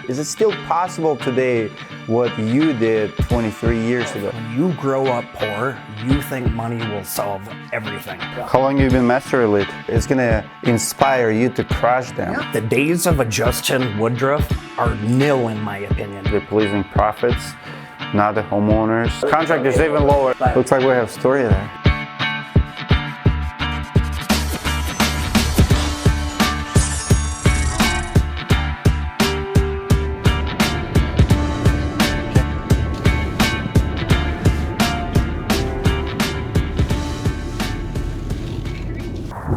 Is it still possible today what you did 23 years ago? When you grow up poor, you think money will solve everything. How long have you been Master Elite? It's gonna inspire you to crush them. Yeah. The days of a Justin Woodruff are nil in my opinion. They're pleasing profits, not the homeowners. Contractors even lower. Looks like we have a story there.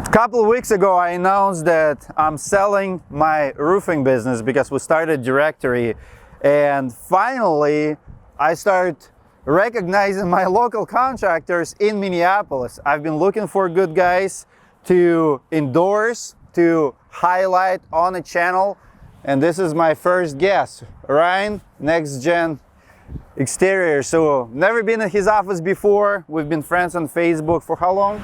A couple of weeks ago, I announced that I'm selling my roofing business because we started a directory, and finally I started recognizing my local contractors in Minneapolis. I've been looking for good guys to endorse, to highlight on the channel, and this is my first guest, Ryan, NexGen Exterior. So never been in his office before. We've been friends on Facebook for how long?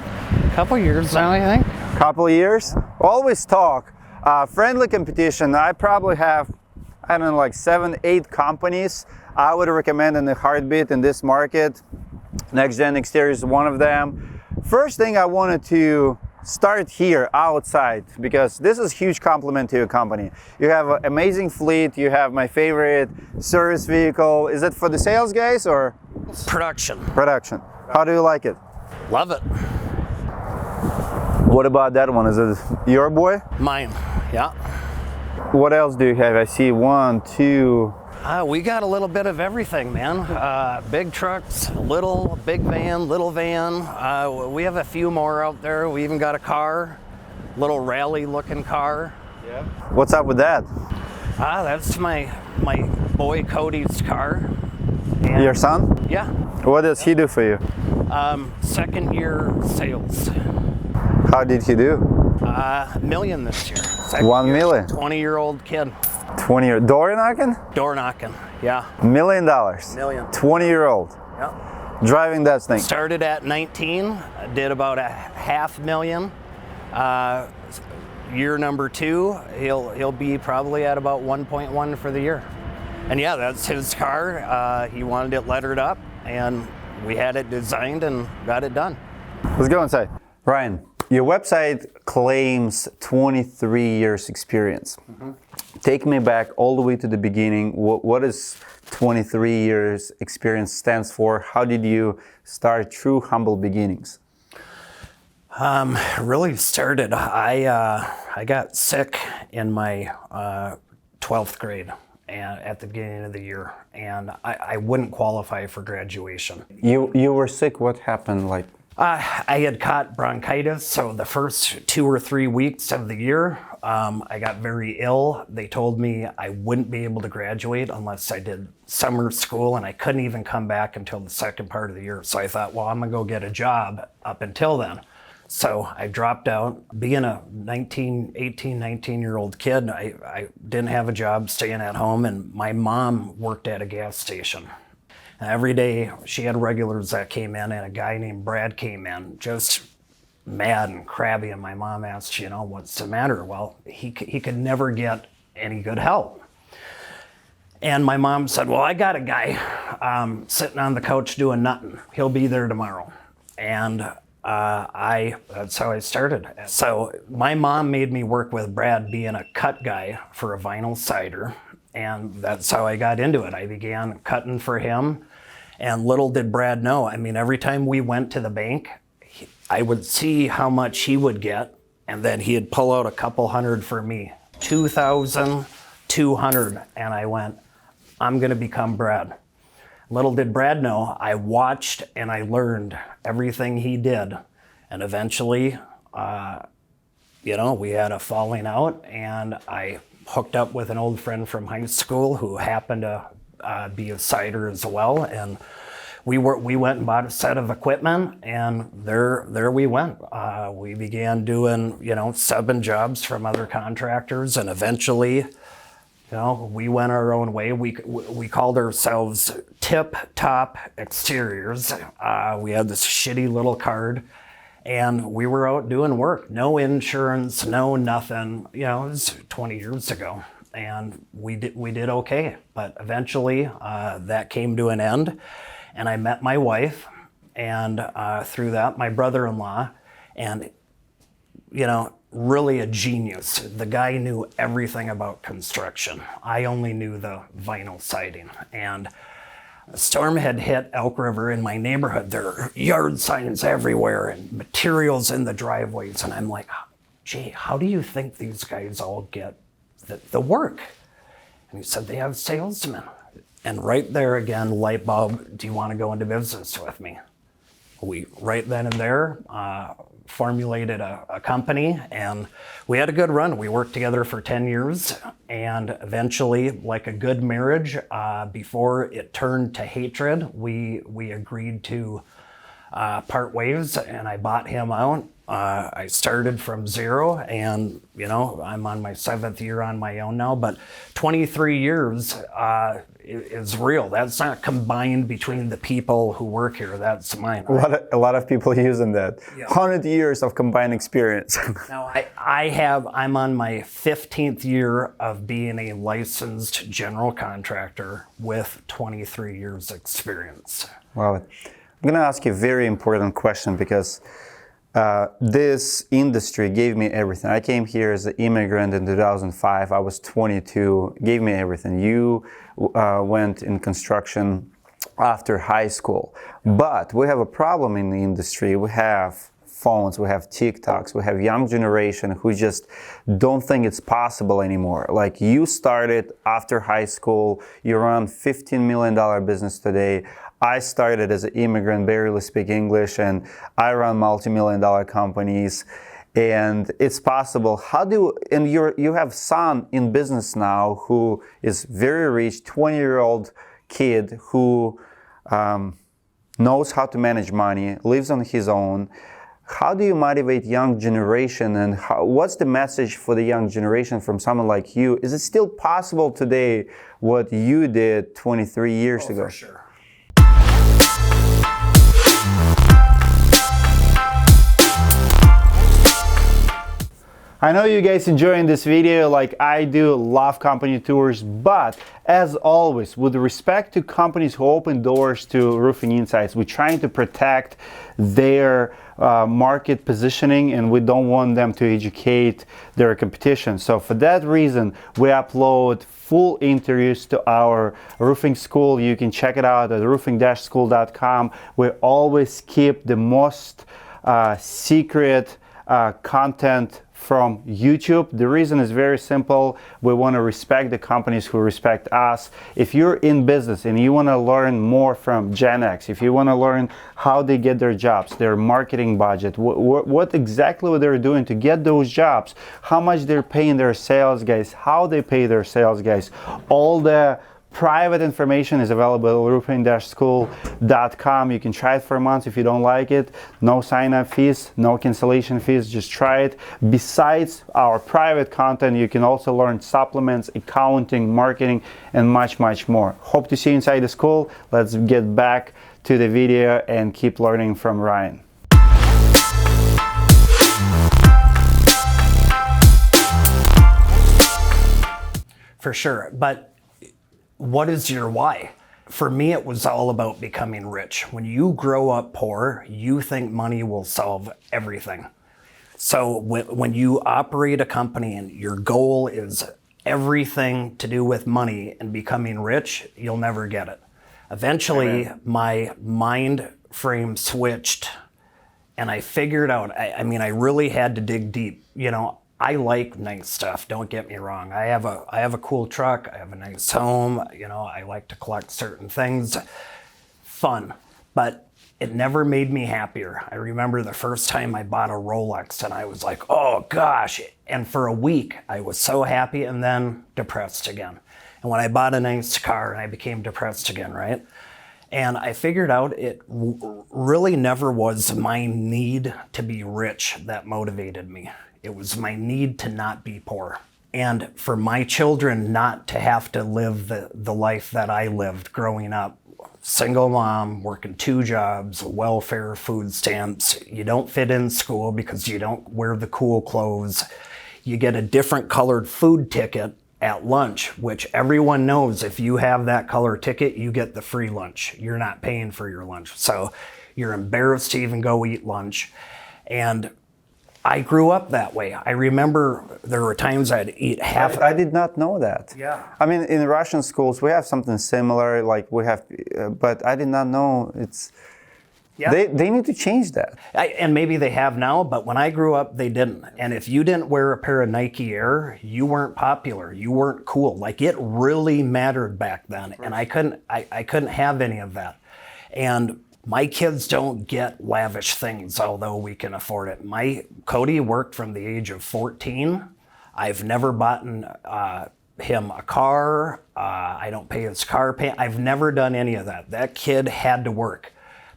Couple years now, I think. Couple of years. Always talk. Friendly competition. I probably have, I don't know, like 7-8 companies I would recommend in a heartbeat in this market. NexGen Exterior is one of them. First thing I wanted to start here outside, because this is a huge compliment to your company. You have an amazing fleet. You have my favorite service vehicle. Is it for the sales guys or? Production. Production. How do you like it? Love it. What about that one? Is it your boy? Mine, yeah. What else do you have? I see 1, 2. We got a little bit of everything, man. Big trucks, big van, little van. We have a few more out there. We even got a car, little rally looking car. Yeah. What's up with that? That's my boy Cody's car. And your son? Yeah. What does he do for you? Second year sales. How did he do? $1 million this year. 1 million? 20-year-old kid. 20-year door knocking? Door knocking, yeah. $1 million. Million. 20-year-old. Yep. Driving that thing. Started at 19, did about $500,000. Year number 2, he'll be probably at about 1.1 for the year. And yeah, that's his car. He wanted it lettered up, and we had it designed and got it done. Let's go inside. Ryan, your website claims 23 years experience. Mm-hmm. Take me back all the way to the beginning. What is 23 years experience stands for? How did you start true humble beginnings? Really started, I got sick in my 12th grade and at the beginning of the year, and I wouldn't qualify for graduation. You were sick. What happened? Like? I had caught bronchitis, so the first 2 or 3 weeks of the year, I got very ill. They told me I wouldn't be able to graduate unless I did summer school, and I couldn't even come back until the second part of the year. So I thought, well, I'm gonna go get a job up until then. So I dropped out. Being a 18, 19-year-old kid, I didn't have a job, staying at home, and my mom worked at a gas station. And every day she had regulars that came in, and a guy named Brad came in, just mad and crabby, and my mom asked, what's the matter? Well, he could never get any good help. And my mom said, well, I got a guy sitting on the couch doing nothing. He'll be there tomorrow. And that's how I started. So my mom made me work with Brad being a cut guy for a vinyl cider, and that's how I got into it. I began cutting for him, and little did Brad know, I mean, every time we went to the bank, I would see how much he would get, and then he'd pull out a couple hundred for me, $2,200, and I went, I'm gonna become Brad. Little did Brad know, I watched and I learned everything he did. And eventually, we had a falling out, and I hooked up with an old friend from high school who happened to be a cider as well. And we went and bought a set of equipment, and there we went. We began doing, subbing jobs from other contractors, and eventually, we went our own way. We called ourselves Tip Top Exteriors. We had this shitty little card, and we were out doing work. No insurance, no nothing. It was 20 years ago. and we did okay. But eventually that came to an end, and I met my wife, and through that, my brother-in-law, and really a genius. The guy knew everything about construction. I only knew the vinyl siding. And a storm had hit Elk River in my neighborhood. There are yard signs everywhere and materials in the driveways. And I'm like, gee, how do you think these guys all get the work? And he said, they have salesmen. And right there again, light bulb, do you want to go into business with me? We, right then and there, formulated a company, and we had a good run. We worked together for 10 years, and eventually, like a good marriage, before it turned to hatred, we agreed to part ways, and I bought him out. I started from zero, and I'm on my 7th year on my own now, but 23 years is real. That's not combined between the people who work here. That's mine. A lot of people using that. Yeah. 100 years of combined experience. Now, I'm on my 15th year of being a licensed general contractor with 23 years experience. Wow. I'm going to ask you a very important question, because this industry gave me everything. I came here as an immigrant in 2005. I was 22, gave me everything. You went in construction after high school. But we have a problem in the industry. We have phones, we have TikToks, we have young generation who just don't think it's possible anymore. Like, you started after high school, you run $15 million business today. I started as an immigrant, barely speak English, and I run multi-million-dollar companies, and it's possible. And you have son in business now who is very rich, 20-year-old kid who knows how to manage money, lives on his own. How do you motivate young generation, and what's the message for the young generation from someone like you? Is it still possible today what you did 23 years ago? For sure. I know you guys enjoying this video like I do, love company tours, but as always, with respect to companies who open doors to Roofing Insights, we're trying to protect their market positioning, and we don't want them to educate their competition. So for that reason, we upload full interviews to our roofing school. You can check it out at roofing-school.com. We always keep the most secret content from YouTube. The reason is very simple. We want to respect the companies who respect us. If you're in business and you want to learn more from Gen X, if you want to learn how they get their jobs, their marketing budget, what exactly what they're doing to get those jobs, how much they're paying their sales guys, how they pay their sales guys, all the private information is available at roofing-school.com. You can try it for a month. If you don't like it, no sign-up fees, no cancellation fees, just try it. Besides our private content, you can also learn supplements, accounting, marketing, and much, much more. Hope to see you inside the school. Let's get back to the video and keep learning from Ryan. For sure, but what is your why? For me, it was all about becoming rich. When you grow up poor, you think money will solve everything. So when you operate a company and your goal is everything to do with money and becoming rich, you'll never get it. Eventually, my mind frame switched, and I figured out, I really had to dig deep. I like nice stuff, don't get me wrong. I have a cool truck, I have a nice home, I like to collect certain things. Fun, but it never made me happier. I remember the first time I bought a Rolex and I was like, oh gosh. And for a week I was so happy, and then depressed again. And when I bought a nice car, I became depressed again, right? And I figured out it really never was my need to be rich that motivated me. It was my need to not be poor, and for my children not to have to live the life that I lived growing up. Single mom, working 2 jobs, welfare, food stamps. You don't fit in school because you don't wear the cool clothes. You get a different colored food ticket at lunch, which everyone knows if you have that color ticket, you get the free lunch. You're not paying for your lunch. So you're embarrassed to even go eat lunch. And I grew up that way. I remember there were times I'd eat half. I did not know that. Yeah. I mean, in Russian schools, we have something similar, like we have, but I did not know it's. Yeah. They need to change that. And maybe they have now, but when I grew up, they didn't. And if you didn't wear a pair of Nike Air, you weren't popular. You weren't cool. Like, it really mattered back then. And I couldn't have any of that. And my kids don't get lavish things, although we can afford it. Cody worked from the age of 14. I've never bought him a car. I don't pay his car payment. I've never done any of that. That kid had to work.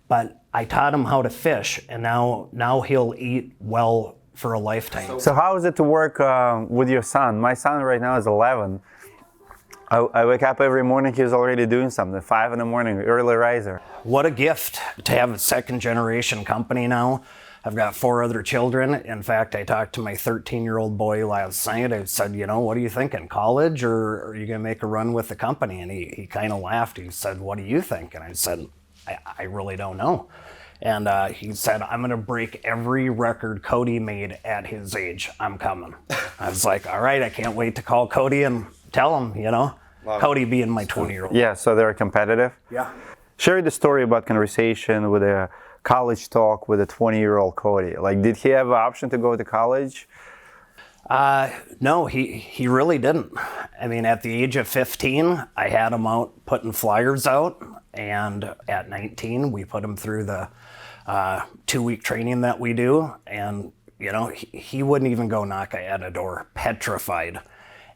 But I taught him how to fish, and now he'll eat well for a lifetime. So how is it to work with your son? My son right now is 11. I wake up every morning, he's already doing something. 5 in the morning, early riser. What a gift to have a second generation company now. I've got 4 other children. In fact, I talked to my 13-year-old boy last night. I said, what are you thinking, college, or are you gonna make a run with the company? And he kind of laughed. He said, what do you think? And I said, I really don't know. And he said, I'm gonna break every record Cody made at his age. I'm coming. I was like, all right, I can't wait to call Cody and tell him, Wow. Cody being my 20-year-old. Yeah, so they're competitive. Yeah. Share the story about conversation with a college talk with a 20-year-old Cody. Like, did he have an option to go to college? No, he really didn't. I mean, at the age of 15, I had him out putting flyers out, and at 19, we put him through the 2-week training that we do, and he wouldn't even go knock at a door, petrified.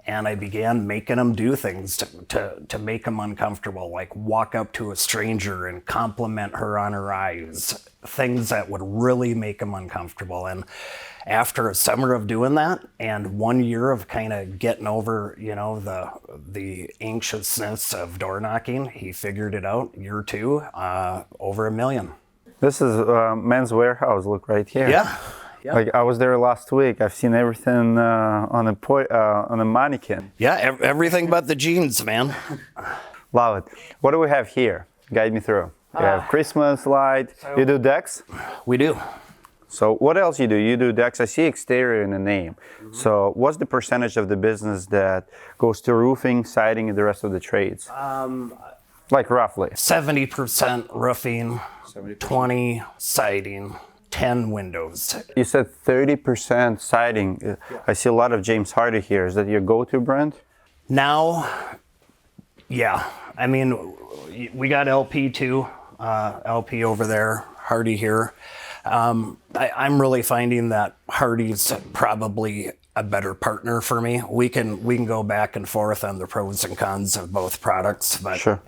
And I began making him do things to make him uncomfortable, like walk up to a stranger and compliment her on her eyes, things that would really make him uncomfortable. And after a summer of doing that and 1 year of kind of getting over, the anxiousness of door knocking, he figured it out. Year 2, over $1 million. This is Men's Warehouse. Look right here. Yeah. Yep. Like, I was there last week. I've seen everything on a mannequin. Yeah, everything but the jeans, man. Love it. What do we have here? Guide me through. You have Christmas light. You do decks? We do. So what else you do? You do decks. I see exterior in the name. Mm-hmm. So what's the percentage of the business that goes to roofing, siding, and the rest of the trades? Like roughly? 70% roofing, 20 siding, 10 windows. You said 30% siding. Yeah. I see a lot of James Hardy here. Is that your go-to brand? Now, yeah. I mean, we got LP too. LP over there, Hardy here. I'm really finding that Hardy's probably a better partner for me. We can go back and forth on the pros and cons of both products, but sure.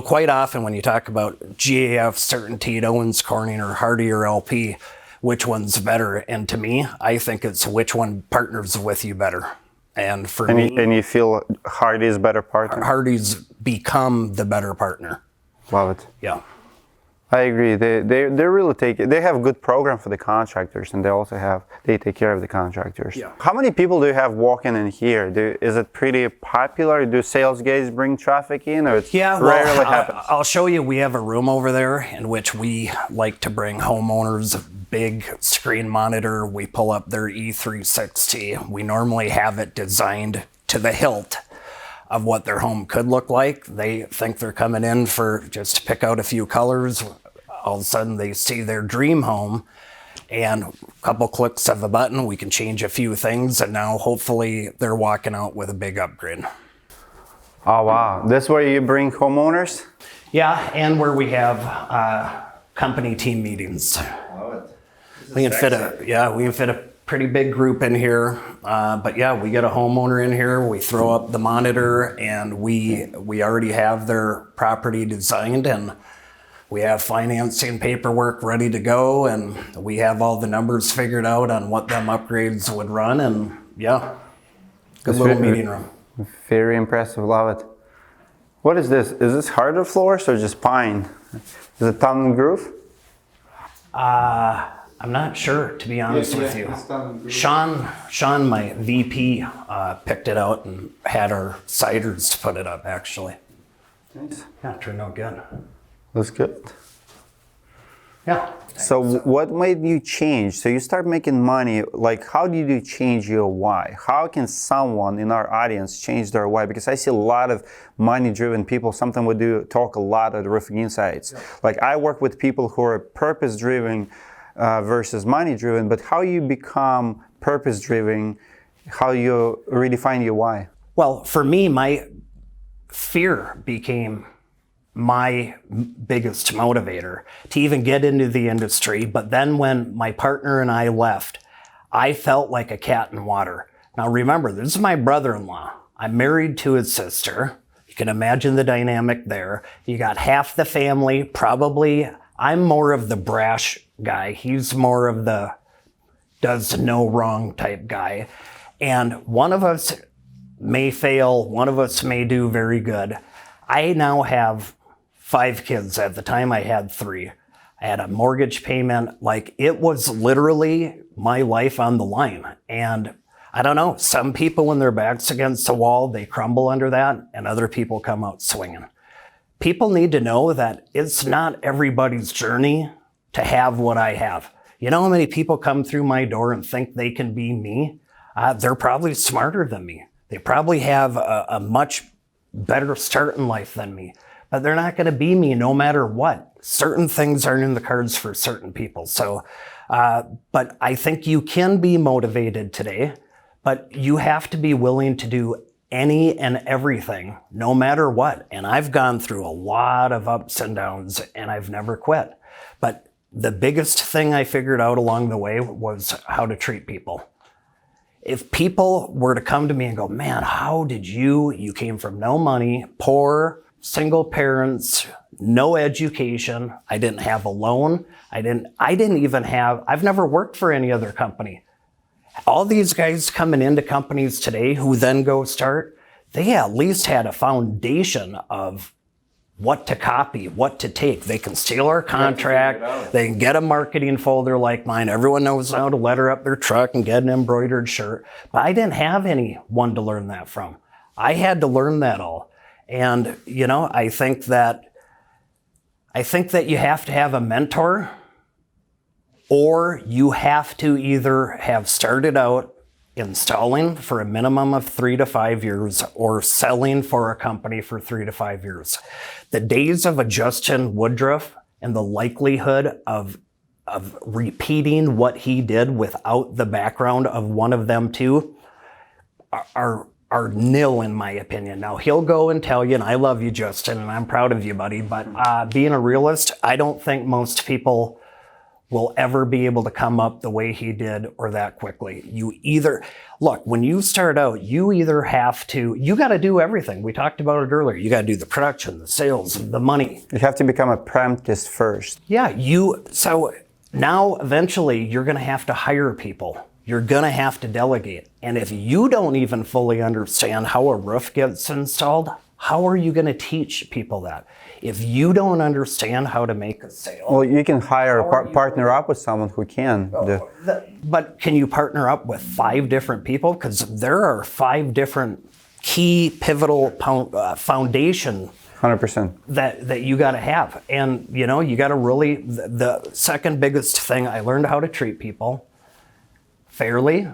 Quite often when you talk about GAF, Certainty, Owens Corning, or Hardy or LP, which one's better? And to me, I think it's which one partners with you better. And for me, and you feel Hardy's better partner? Hardy's become the better partner. Love it. Yeah. I agree. They really they have a good program for the contractors, and they take care of the contractors. Yeah. How many people do you have walking in here? Is it pretty popular? Do sales guys bring traffic in, or it rarely happens? I'll show you. We have a room over there in which we like to bring homeowners a big screen monitor. We pull up their E360. We normally have it designed to the hilt of what their home could look like. They think they're coming in for just to pick out a few colors. All of a sudden they see their dream home, and a couple clicks of a button, we can change a few things, and now hopefully they're walking out with a big upgrade. Oh wow, this where you bring homeowners? Yeah, and where we have company team meetings. We can fit a pretty big group in here, but yeah, we get a homeowner in here, we throw up the monitor, and we already have their property designed, and we have financing paperwork ready to go, and we have all the numbers figured out on what them upgrades would run, and yeah, good little meeting room. Very impressive, love it. What is this? Is this hardwood floors or just pine? Is it tongue and groove? I I'm not sure, to be honest with you. Sean, my VP, picked it out and had our ciders put it up, actually. Nice. Yeah, it turned out good. That's good. Yeah. So what made you change? So you start making money, like how did you change your why? How can someone in our audience change their why? Because I see a lot of money-driven people, something we do talk a lot at Roofing Insights. Yeah. Like I work with people who are purpose-driven versus money-driven, but how you become purpose-driven, how you redefine your why? Well, for me, my fear became my biggest motivator to even get into the industry. But then when my partner and I left, I felt like a cat in water. Now remember, this is my brother-in-law. I'm married to his sister. You can imagine the dynamic there. You got half the family, probably. I'm more of the brash guy. He's more of the does no wrong type guy. And one of us may fail, one of us may do very good. I now have 5 kids. At the time I had 3. I had a mortgage payment. Like it was literally my life on the line. And I don't know, some people when their back's against the wall, they crumble under that, and other people come out swinging. People need to know that it's not everybody's journey to have what I have. You know how many people come through my door and think they can be me? They're probably smarter than me. They probably have a much better start in life than me. But they're not going to be me no matter what. Certain things aren't in the cards for certain people. So, but I think you can be motivated today, but you have to be willing to do any and everything, no matter what. And I've gone through a lot of ups and downs, and I've never quit. But the biggest thing I figured out along the way was how to treat people. If people were to come to me and go, man, how did you came from no money, poor, single parents, no education. I didn't have a loan. I've never worked for any other company. All these guys coming into companies today who then go start, they at least had a foundation of what to copy, what to take. They can steal our contract. They can get a marketing folder like mine. Everyone knows how to letter up their truck and get an embroidered shirt. But I didn't have anyone to learn that from. I had to learn that all. And, you know, I think that you have to have a mentor, or you have to either have started out installing for a minimum of 3 to 5 years or selling for a company for 3 to 5 years. The days of a Justin Woodruff and the likelihood of repeating what he did without the background of one of them two are nil in my opinion. Now he'll go and tell you, and I love you, Justin, and I'm proud of you, buddy, but being a realist, I don't think most people will ever be able to come up the way he did or that quickly. Look, when you start out, you got to do everything. We talked about it earlier. You got to do the production, the sales, the money. You have to become an apprentice first. Yeah, so now eventually you're going to have to hire people. You're going to have to delegate. And if you don't even fully understand how a roof gets installed, how are you going to teach people that? If you don't understand how to make a sale. Well, you can hire a partner up with someone who can. But can you partner up with 5 different people? Because there are 5 different key pivotal foundation 100%. that you got to have. And, you know, you got to really, the second biggest thing, I learned how to treat people fairly,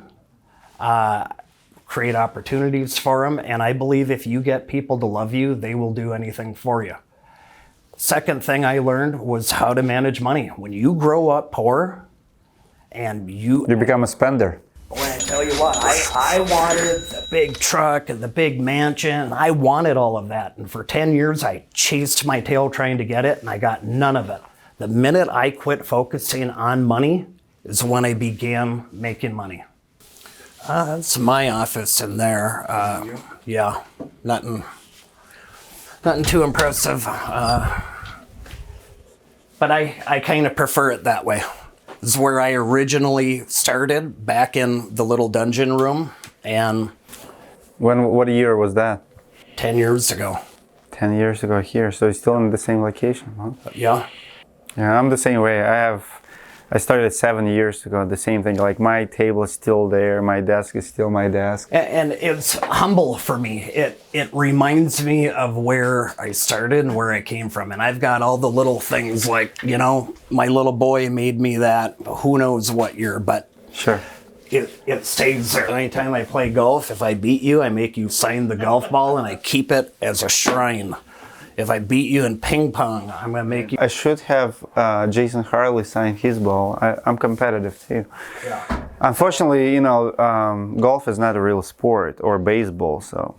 create opportunities for them. And I believe if you get people to love you, they will do anything for you. Second thing I learned was how to manage money. When you grow up poor and you become a spender. When I tell you what, I wanted the big truck and the big mansion. I wanted all of that. And for 10 years, I chased my tail trying to get it, and I got none of it. The minute I quit focusing on money is when I began making money. That's my office in there. Yeah, nothing too impressive. But I kind of prefer it that way. This is where I originally started, back in the little dungeon room. And what year was that? 10 years ago. 10 years ago here, so it's still in the same location, huh? Yeah. Yeah, I'm the same way. I have I started 7 years ago, the same thing. Like my table is still there, my desk is still my desk. And it's humble for me. It reminds me of where I started and where I came from. And I've got all the little things like, you know, my little boy made me that who knows what year, but sure. It stays there. Anytime I play golf, if I beat you, I make you sign the golf ball and I keep it as a shrine. If I beat you in ping pong, I'm going to make you... I should have Jason Harley sign his ball. I'm competitive too. Yeah. Unfortunately, you know, golf is not a real sport, or baseball, so...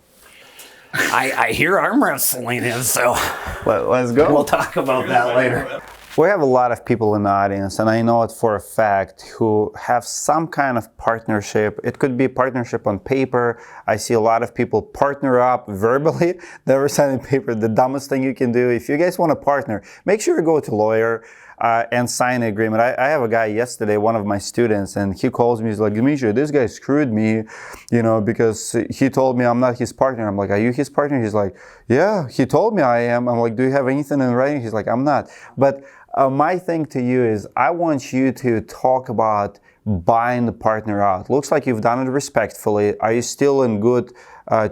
I hear arm wrestling is, so... Let's go. We'll talk about that later. We have a lot of people in the audience, and I know it for a fact, who have some kind of partnership. It could be partnership on paper. I see a lot of people partner up verbally, never signing paper. The dumbest thing you can do. If you guys want to partner, make sure you go to a lawyer and sign an agreement. I have a guy yesterday, one of my students, and he calls me, he's like, Dmitry, this guy screwed me, you know, because he told me I'm not his partner. I'm like, are you his partner? He's like, yeah, he told me I am. I'm like, do you have anything in writing? He's like, I'm not. But my thing to you is, I want you to talk about buying the partner out. Looks like you've done it respectfully. Are you still in good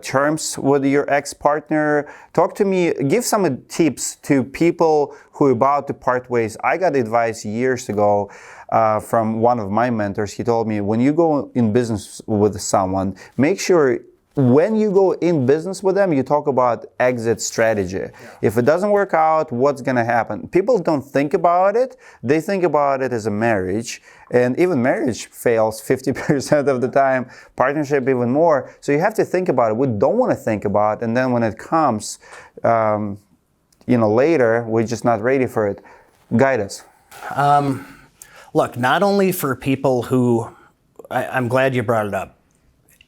terms with your ex-partner? Talk to me, give some tips to people who are about to part ways. I got advice years ago from one of my mentors. He told me, when you go in business with someone, make sure when you go in business with them, you talk about exit strategy. Yeah. If it doesn't work out, what's going to happen? People don't think about it. They think about it as a marriage. And even marriage fails 50% of the time, partnership even more. So you have to think about it. We don't want to think about it. And then when it comes, later, we're just not ready for it. Guide us. Look, not only for people who, I'm glad you brought it up.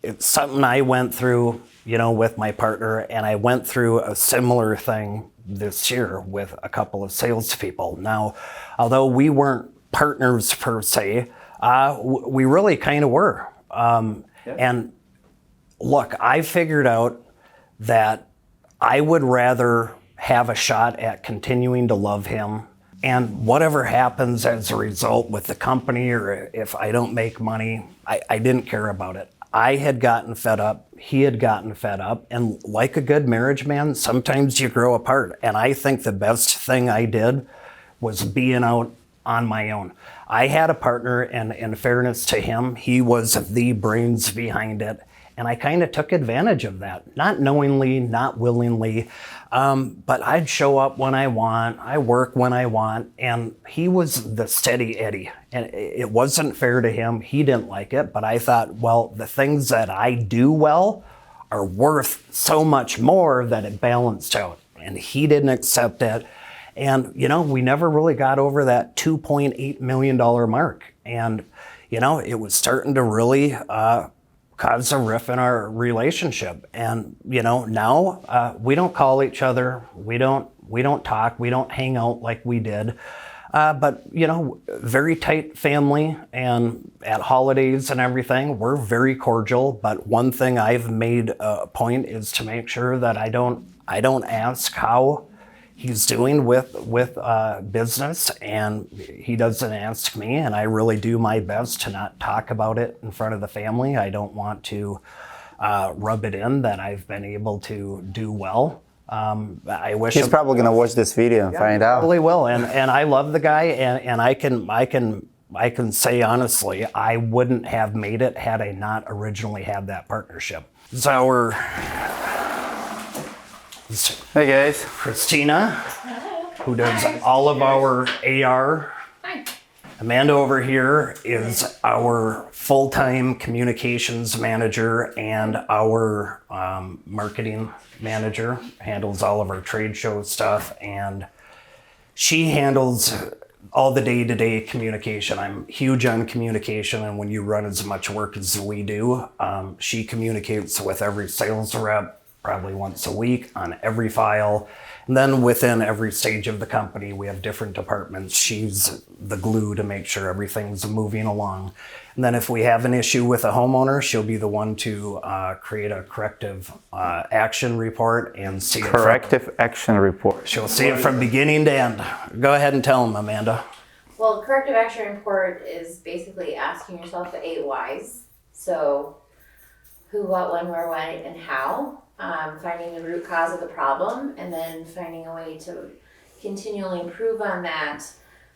It's something I went through, with my partner, and I went through a similar thing this year with a couple of salespeople. Now, although we weren't partners per se, we really kind of were. And look, I figured out that I would rather have a shot at continuing to love him, and whatever happens as a result with the company, or if I don't make money, I didn't care about it. I had gotten fed up, he had gotten fed up, and like a good marriage, man, sometimes you grow apart. And I think the best thing I did was being out on my own. I had a partner, and in fairness to him, he was the brains behind it. And I kind of took advantage of that, not knowingly, not willingly, but I'd show up when I want, I work when I want, and he was the steady Eddie. And it wasn't fair to him, he didn't like it, but I thought, well, the things that I do well are worth so much more that it balanced out. And he didn't accept it. And, we never really got over that $2.8 million mark. And, it was starting to really cause a rift in our relationship. And, now we don't call each other. We don't talk. We don't hang out like we did. But, very tight family, and at holidays and everything, we're very cordial. But one thing I've made a point is to make sure that I don't ask how he's doing with business, and he doesn't ask me, and I really do my best to not talk about it in front of the family. I don't want to rub it in that I've been able to do well. I wish he's probably going to watch this video and find out. Probably will, and I love the guy, and I can say honestly, I wouldn't have made it had I not originally had that partnership. So hey guys, Christina, who does all of our AR. Hi. Amanda over here is our full-time communications manager and our marketing manager, handles all of our trade show stuff, and she handles all the day-to-day communication. I'm huge on communication, and when you run as much work as we do, she communicates with every sales rep probably once a week on every file. And then within every stage of the company, we have different departments. She's the glue to make sure everything's moving along. And then if we have an issue with a homeowner, she'll be the one to create a corrective action report and see corrective action report. She'll see it from beginning to end. Go ahead and tell them, Amanda. Well, corrective action report is basically asking yourself the 8 whys. So, who, what, when, where, when, and how. Finding the root cause of the problem, and then finding a way to continually improve on that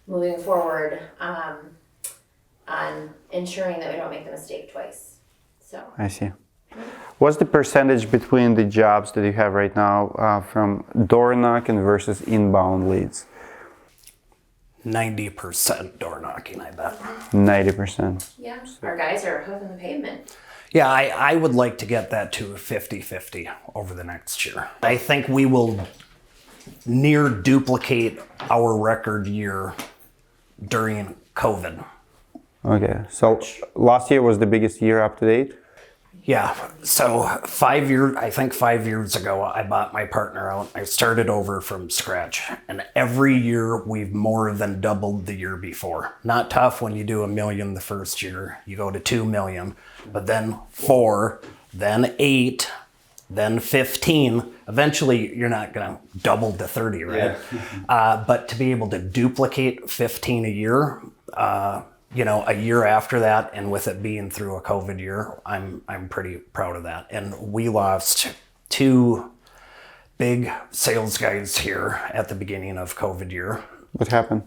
moving forward, on ensuring that we don't make the mistake twice. So I see. What's the percentage between the jobs that you have right now from door knocking versus inbound leads? 90% door knocking, I bet. 90%. yeah, our guys are hoofing the pavement. Yeah, I would like to get that to 50-50 over the next year. I think we will near duplicate our record year during COVID. Okay, so last year was the biggest year up to date? Yeah, so 5 years, I think 5 years ago, I bought my partner out. I started over from scratch. And every year we've more than doubled the year before. Not tough when you do $1 million the first year. You go to 2 million, but then 4, then 8, then 15. Eventually you're not gonna double to 30, right? Yeah. But to be able to duplicate 15 a year, a year after that, and with it being through a COVID year, I'm pretty proud of that. And we lost 2 big sales guys here at the beginning of COVID year. What happened?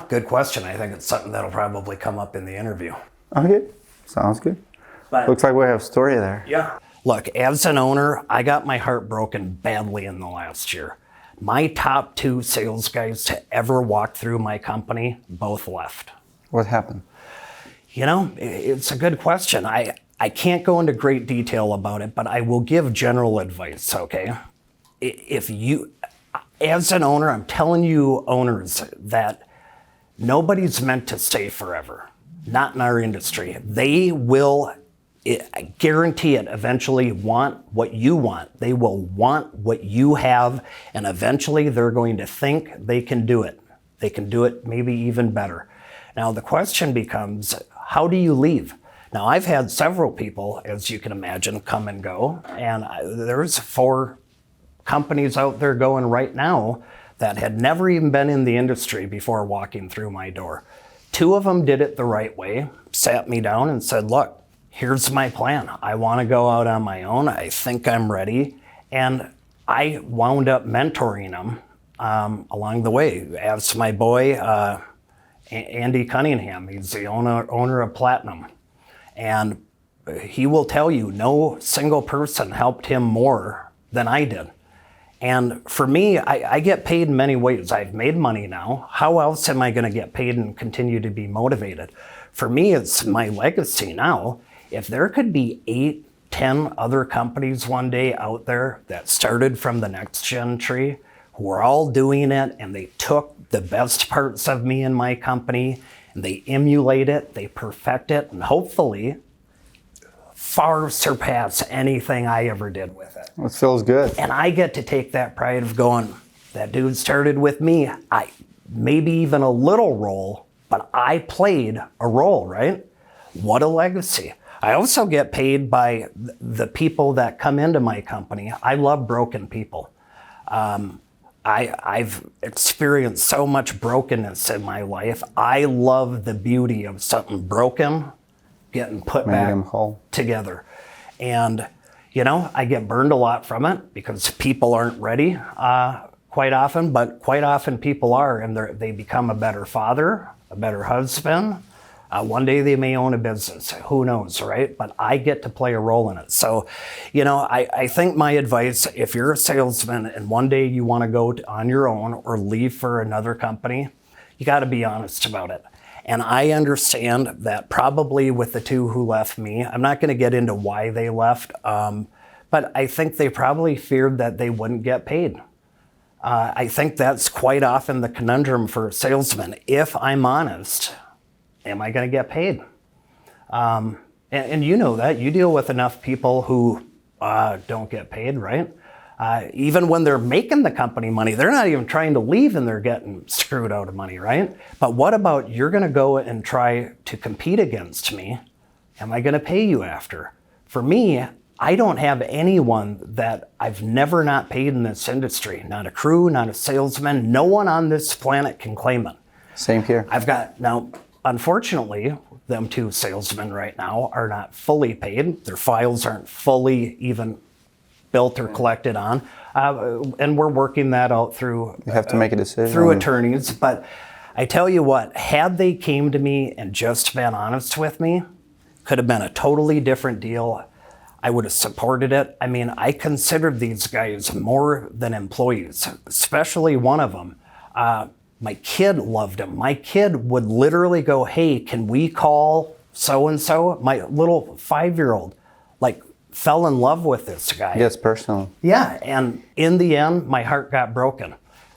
Good question. I think it's something that'll probably come up in the interview. Okay, sounds good. But, looks like we have a story there. Yeah. Look, as an owner, I got my heart broken badly in the last year. My top 2 sales guys to ever walk through my company both left. What happened? It's a good question. I can't go into great detail about it, but I will give general advice, okay? If you, as an owner, I'm telling you owners that nobody's meant to stay forever. Not in our industry. They will, I guarantee it, eventually want what you want. They will want what you have, and eventually they're going to think they can do it. They can do it maybe even better. Now the question becomes, how do you leave? Now I've had several people, as you can imagine, come and go, and there's 4 companies out there going right now that had never even been in the industry before walking through my door. 2 of them did it the right way, sat me down and said, look, here's my plan. I want to go out on my own. I think I'm ready. And I wound up mentoring them along the way. As my boy, Andy Cunningham, he's the owner of Platinum. And he will tell you no single person helped him more than I did. And for me, I get paid in many ways. I've made money now. How else am I going to get paid and continue to be motivated? For me, it's my legacy now. If there could be 8, 10 other companies one day out there that started from the NexGen tree, who are all doing it, and they took the best parts of me and my company, and they emulate it, they perfect it, and hopefully far surpass anything I ever did with it. It feels good. And I get to take that pride of going, that dude started with me. I maybe even a little role, but I played a role, right? What a legacy. I also get paid by the people that come into my company. I love broken people. I've experienced so much brokenness in my life. I love the beauty of something broken getting put back together. And, I get burned a lot from it because people aren't ready quite often, but quite often people are, and they become a better father, a better husband. One day they may own a business, who knows, right? But I get to play a role in it. So, I think my advice, if you're a salesman and one day you want to go on your own or leave for another company, you got to be honest about it. And I understand that probably with the 2 who left me, I'm not going to get into why they left, but I think they probably feared that they wouldn't get paid. I think that's quite often the conundrum for salesmen. If I'm honest, am I going to get paid? And you know that. You deal with enough people who don't get paid, right? Even when they're making the company money, they're not even trying to leave and they're getting screwed out of money, right? But what about you're going to go and try to compete against me? Am I going to pay you after? For me, I don't have anyone that I've never not paid in this industry. Not a crew, not a salesman. No one on this planet can claim it. Same here. I've got, now, unfortunately, them 2 salesmen right now are not fully paid. Their files aren't fully even built or collected on. And we're working that out through... You have to make a decision. Through attorneys. But I tell you what, had they came to me and just been honest with me, could have been a totally different deal. I would have supported it. I mean, I considered these guys more than employees, especially one of them. My kid loved him. My kid would literally go, hey, can we call so-and-so? My little 5-year-old, like, fell in love with this guy. Yes, personal. Yeah, and in the end, my heart got broken.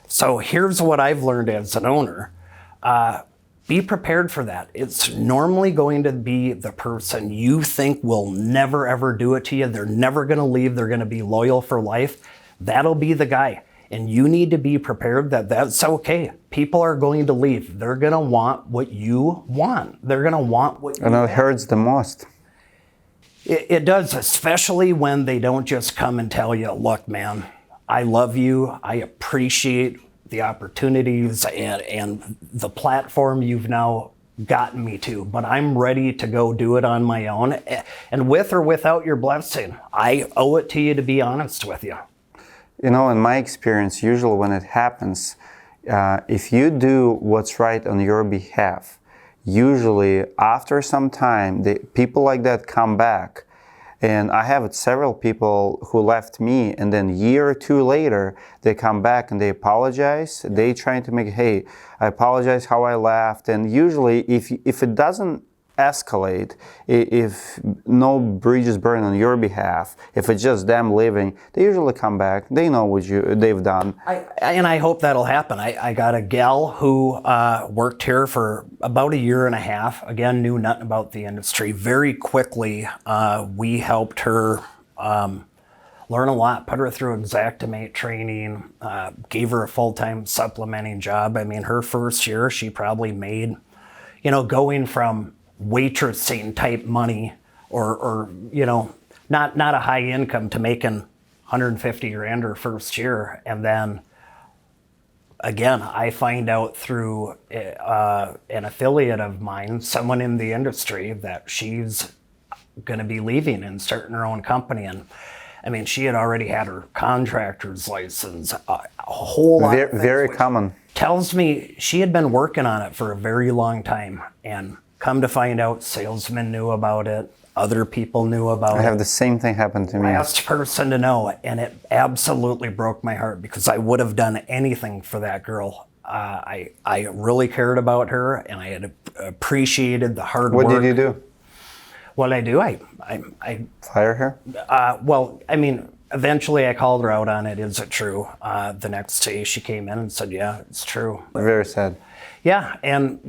So here's what I've learned as an owner. Be prepared for that. It's normally going to be the person you think will never, ever do it to you. They're never going to leave. They're going to be loyal for life. That'll be the guy. And you need to be prepared that that's okay. People are going to leave. They're going to want what you want. They're going to want what you want. And it hurts the most. It does, especially when they don't just come and tell you, look, man, I love you. I appreciate the opportunities and the platform you've now gotten me to, but I'm ready to go do it on my own. And with or without your blessing, I owe it to you to be honest with you. You know, in my experience, usually when it happens, if you do what's right on your behalf, usually after some time, people like that come back. And I have several people who left me, and then a year or 2 later, they come back and they apologize. They trying to make, hey, I apologize how I left. And usually, if it doesn't escalate, if no bridges burn on your behalf, if it's just them leaving, they usually come back. They know what they've done. I hope that'll happen. I got a gal who worked here for about 1.5 years. Again, knew nothing about the industry. Very quickly, we helped her learn a lot, put her through Xactimate training, gave her a full-time supplementing job. I mean, her first year, she probably made, going from waitressing type money or not a high income to making 150 grand her first year. And then again, I find out through an affiliate of mine, someone in the industry, that she's going to be leaving and starting her own company. And I mean, she had already had her contractor's license, a whole lot of things, very common. Tells me she had been working on it for a very long time, and come to find out, salesmen knew about it, other people knew about it. I have the same thing happen to me. Last person to know, and it absolutely broke my heart because I would have done anything for that girl. I really cared about her, and I had appreciated the hard work. What did you do? What I do, I fire her? Well, I mean, eventually I called her out on it. Is it true? The next day she came in and said, yeah, it's true. Very sad. Yeah, and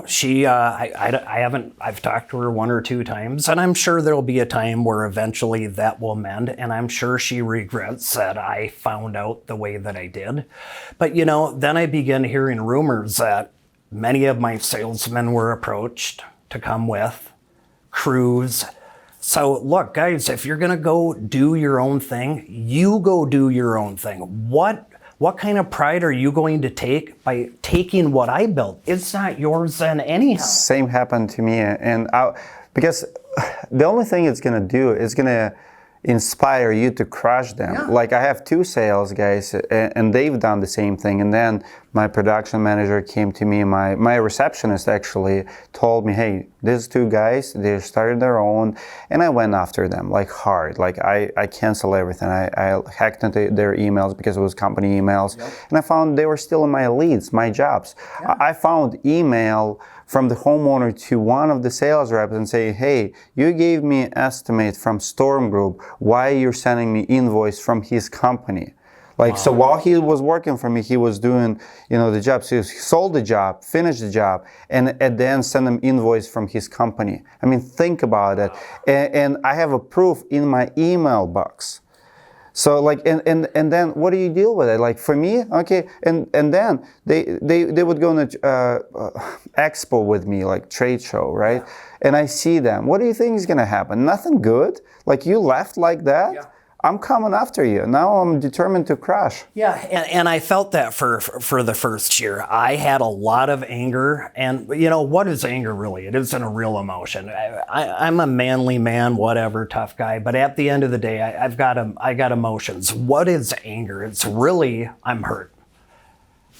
she, I've talked to her 1 or 2 times, and I'm sure there'll be a time where eventually that will mend, and I'm sure she regrets that I found out the way that I did. But then I began hearing rumors that many of my salesmen were approached to come with crews. So look, guys, if you're gonna go do your own thing, you go do your own thing. What kind of pride are you going to take by taking what I built? It's not yours then anyhow. Same happened to me, and because the only thing it's gonna do is gonna inspire you to crush them. Yeah. Like I have 2 sales guys, and they've done the same thing. And then my production manager came to me. My receptionist actually told me, "Hey, these 2 guys, they started their own," and I went after them like hard. Like I canceled everything. I hacked into their emails because it was company emails, yep. And I found they were still in my leads, my jobs. Yeah. I found email from the homeowner to one of the sales reps and say, "Hey, you gave me an estimate from Storm Group. Why are you sending me invoice from his company?" Like, wow. So while he was working for me, he was doing, the job. So he sold the job, finished the job, and at the end send him invoice from his company. I mean, think about it. And I have a proof in my email box. So like, and then what do you deal with it? Like for me, okay, and then they would go on a expo with me, like trade show, right? Yeah. And I see them. What do you think is gonna happen? Nothing good. Like you left like that. Yeah. I'm coming after you. Now I'm determined to crash. Yeah, and I felt that for the first year. I had a lot of anger, and you know, what is anger really? It isn't a real emotion. I'm a manly man, whatever, tough guy, but at the end of the day, I got emotions. What is anger? It's really, I'm hurt.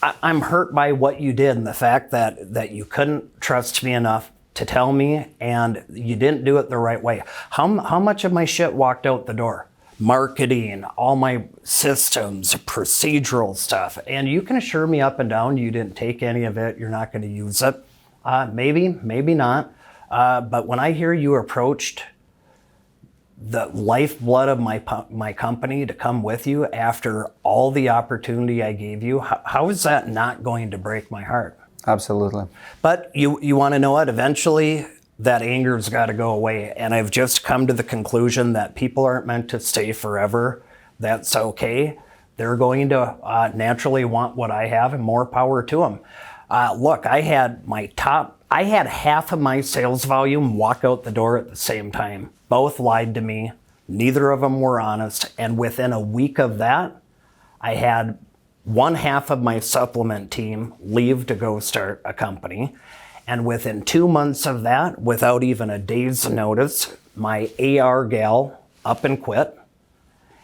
I'm hurt by what you did and the fact that you couldn't trust me enough to tell me, and you didn't do it the right way. How much of my shit walked out the door? Marketing, all my systems, procedural stuff. And you can assure me up and down you didn't take any of it, you're not going to use it. Maybe not. But when I hear you approached the lifeblood of my company to come with you after all the opportunity I gave you, how is that not going to break my heart? Absolutely. But you want to know what? Eventually, that anger's got to go away. And I've just come to the conclusion that people aren't meant to stay forever. That's okay. They're going to naturally want what I have, and more power to them. Look, I had half of my sales volume walk out the door at the same time. Both lied to me. Neither of them were honest. And within a week of that, I had one half of my supplement team leave to go start a company. And within 2 months of that, without even a day's notice, my AR gal up and quit.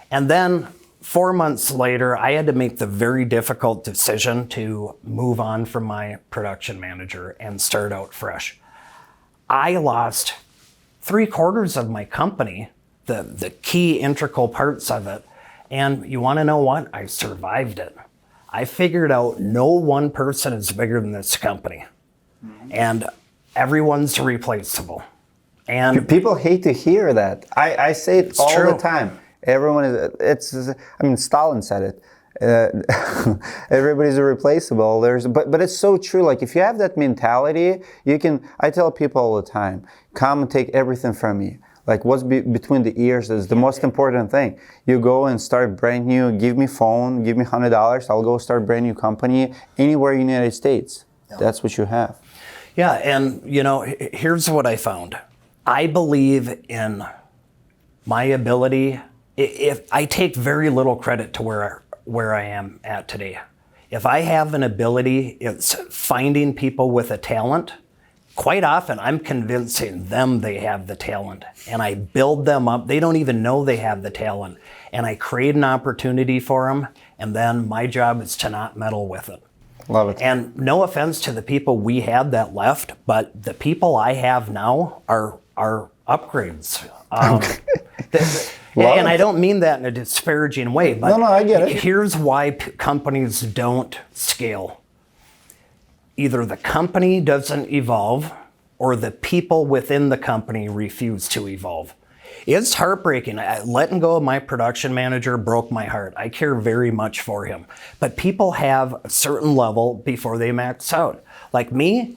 And then 4 months later, I had to make the very difficult decision to move on from my production manager and start out fresh. I lost 3/4 of my company, the key integral parts of it. And you want to know what? I survived it. I figured out no one person is bigger than this company. And everyone's replaceable. And people hate to hear that. I say it all true. The time. Everyone is. I mean, Stalin said it. Everybody's irreplaceable. But it's so true. Like if you have that mentality, you can. I tell people all the time, come and take everything from me. Like what's between the ears is the most important thing. You go and start brand new. Give me phone. Give me $100. I'll go start brand new company anywhere in the United States. Yeah. That's what you have. Yeah, and you know, here's what I found. I believe in my ability. If I take very little credit to where I am at today. If I have an ability, it's finding people with a talent. Quite often, I'm convincing them they have the talent, and I build them up. They don't even know they have the talent, and I create an opportunity for them, and then my job is to not meddle with it. Love it. And no offense to the people we had that left, but the people I have now are upgrades. And I don't mean that in a disparaging way, but no, I get it. Here's why companies don't scale. Either the company doesn't evolve, or the people within the company refuse to evolve. It's heartbreaking. Letting go of my production manager broke my heart. I care very much for him. But people have a certain level before they max out. Like me,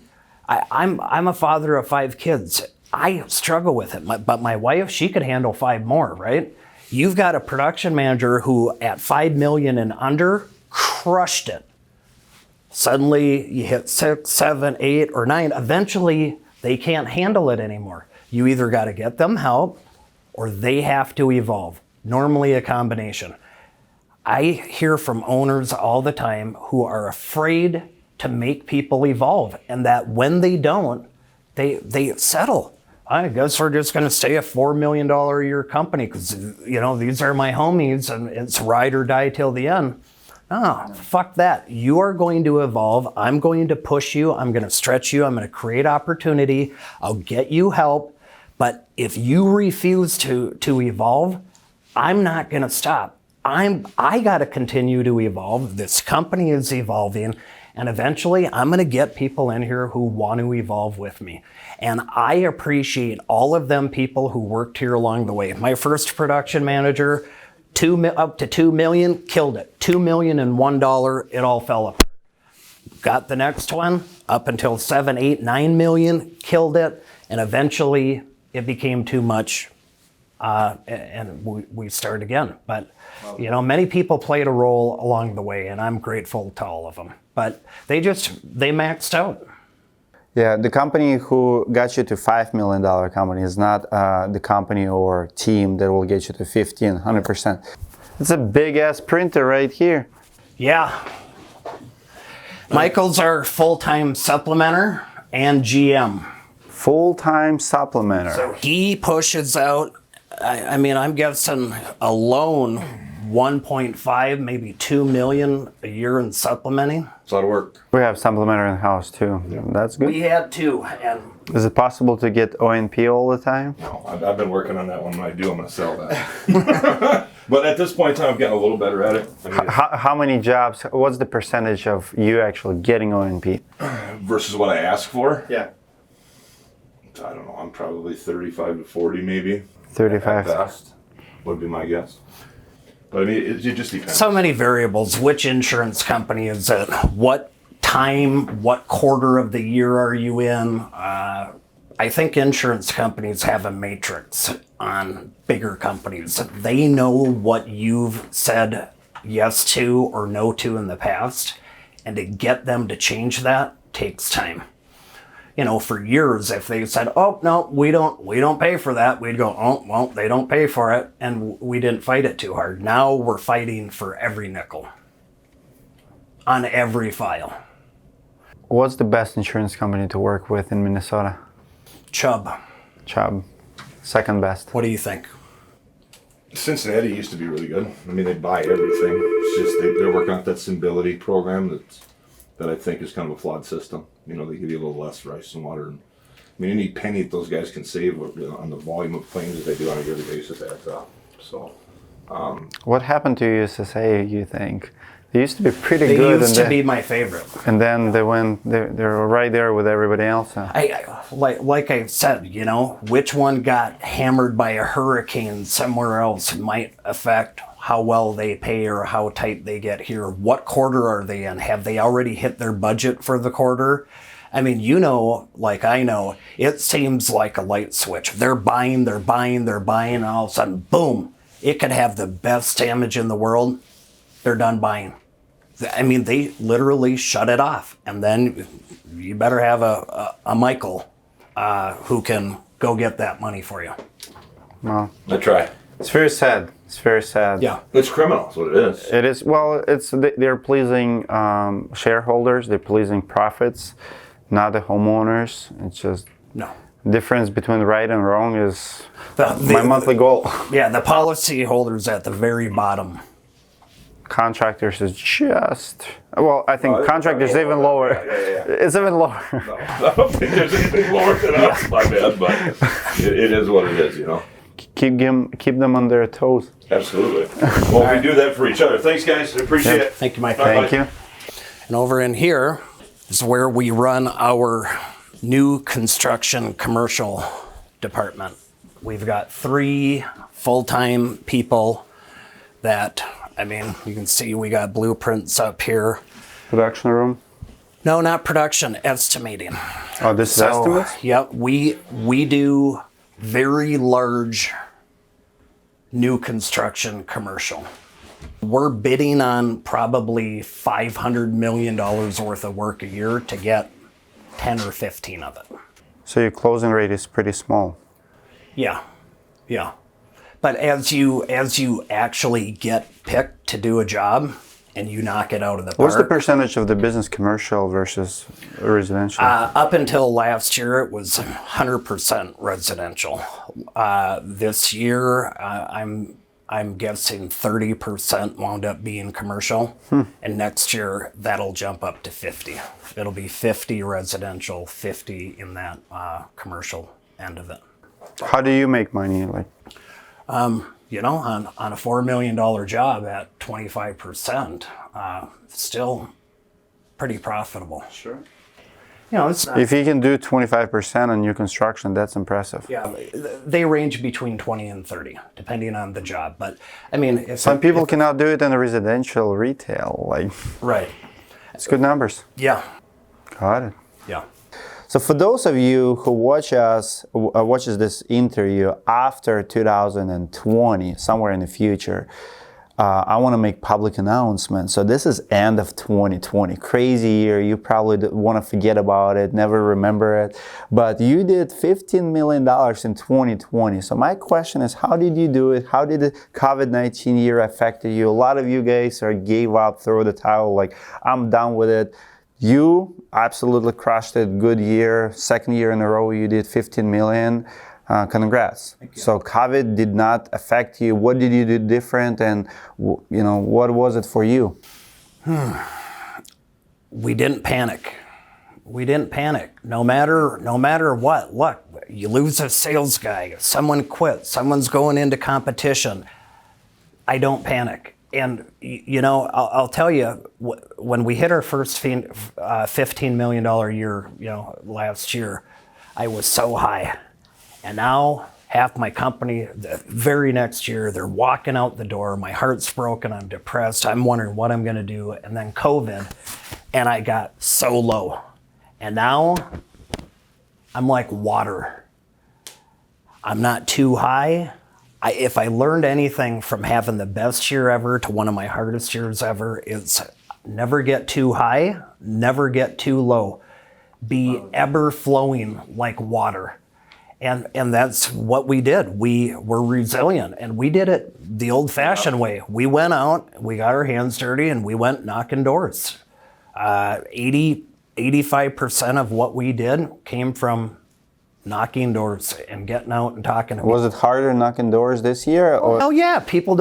I'm a father of 5 kids. I struggle with it. But my wife, she could handle 5 more, right? You've got a production manager who at 5 million and under crushed it. Suddenly you hit 6, 7, 8, or 9. Eventually they can't handle it anymore. You either got to get them help, or they have to evolve, normally a combination. I hear from owners all the time who are afraid to make people evolve, and that when they don't, they settle. I guess we're just gonna stay a $4 million a year company because, you know, these are my homies and it's ride or die till the end. No, fuck that. You are going to evolve. I'm going to push you. I'm gonna stretch you. I'm gonna create opportunity. I'll get you help. But if you refuse to evolve, I'm not going to stop. I got to continue to evolve. This company is evolving, and eventually I'm going to get people in here who want to evolve with me. And I appreciate all of them people who worked here along the way. My first production manager, up to 2 million, killed it. $2 million and $1, it all fell apart. Got the next one up until 7, 8, 9 million, killed it, and eventually it became too much. and we start again. But, you know, many people played a role along the way, and I'm grateful to all of them. But they maxed out. Yeah, the company who got you to $5 million company is not the company or team that will get you to 15, 100%. It's a big ass printer right here. Yeah. Michael's our full-time supplementer and GM. Full-time supplementer. So he pushes out, I mean, I'm guessing alone 1.5, maybe 2 million a year in supplementing. It's a lot of work. We have supplementer in the house too. Yeah. That's good. We had two. And is it possible to get ONP all the time? No, I've been working on that one. When I do, I'm going to sell that. But at this point in time, I'm getting a little better at it. I mean, how many jobs, what's the percentage of you actually getting ONP? Versus what I ask for? Yeah. I don't know. I'm probably 35 to 40 maybe. 35. At best, would be my guess. But I mean, it just depends. So many variables. Which insurance company is it? What time, what quarter of the year are you in? I think insurance companies have a matrix on bigger companies. They know what you've said yes to or no to in the past, and to get them to change that takes time. You know, for years, if they said, "Oh no, we don't pay for that," we'd go, "Oh well, they don't pay for it," and we didn't fight it too hard. Now we're fighting for every nickel on every file. What's the best insurance company to work with in Minnesota? Chubb. Second best. What do you think? Cincinnati used to be really good. I mean, they buy everything. It's just they're working on that Symbility program that I think is kind of a flawed system. You know, they give you a little less rice and water. And, I mean, any penny that those guys can save on the volume of claims that they do on a yearly basis adds up. So, what happened to USSA, you think? They used to be pretty They good. used to be my favorite. And then they're right there with everybody else. Like I said, you know, which one got hammered by a hurricane somewhere else might affect how well they pay or how tight they get here. What quarter are they in? Have they already hit their budget for the quarter? I mean, you know, like I know, it seems like a light switch. They're buying, and all of a sudden, boom, it could have the best damage in the world. They're done buying. I mean, they literally shut it off. And then you better have a Michael who can go get that money for you. Well, I try. it's very sad. It's very sad. Yeah. It's criminal. That's what it is. It is. Well, they're pleasing shareholders. They're pleasing profits, not the homeowners. It's just No. difference between right and wrong is The my monthly goal. Yeah, the policy holders at the very bottom. Contractors is just, well, I think contractors is even lower. Yeah. It's even lower. No, I don't think there's anything lower than us, my bad, but it is what it is, you know. Keep them on their toes. Absolutely. Well, we do that for each other. Thanks, guys. I appreciate it. Thank you, Mike. Thank you. And over in here is where we run our new construction commercial department. We've got 3 full-time people that, I mean, you can see we got blueprints up here. Production room. No, not production, estimating. Oh, this is estimates? Yep, we do very large new construction commercial. We're bidding on probably $500 million worth of work a year to get 10 or 15 of it. So your closing rate is pretty small. Yeah. But as you actually get picked to do a job and you knock it out of the park. What's the percentage of the business commercial versus residential? Up until last year, it was 100% residential. This year, I'm guessing 30% wound up being commercial, and next year that'll jump up to 50. It'll be 50 residential, 50 in that commercial end of it. How do you make money? Like, You know, on a $4 million job at 25%, still pretty profitable. sure. You know, it's not, If you can do 25% on new construction, that's impressive. yeah, they range between 20 and 30, depending on the job. But I mean, if Some people cannot do it in the residential retail. Like, right, it's good numbers. yeah, Got it. yeah. So for those of you who watches this interview after 2020, somewhere in the future, I want to make public announcement. So this is end of 2020, crazy year. You probably want to forget about it, never remember it. But you did $15 million in 2020. So my question is, how did you do it? How did the COVID-19 year affect you? A lot of you guys gave up, throw the towel, like, I'm done with it. You absolutely crushed it. Good year. Second year in a row you did 15 million. Congrats. So COVID did not affect you. What did you do different, and what was it for you? We didn't panic. We didn't panic. No matter what. Look, you lose a sales guy, someone quits, someone's going into competition. I don't panic. And I'll tell you, when we hit our first $15 million year, last year, I was so high. And now half my company, the very next year, they're walking out the door. My heart's broken. I'm depressed. I'm wondering what I'm going to do. And then COVID, and I got so low. And now I'm like water. I'm not too high. If I learned anything from having the best year ever to one of my hardest years ever, it's never get too high, never get too low. Be ever flowing like water. And that's what we did. We were resilient, and we did it the old-fashioned way. We went out, we got our hands dirty, and we went knocking doors. 85% of what we did came from knocking doors and getting out and talking to people. Was it harder knocking doors this year? Or? Oh yeah, people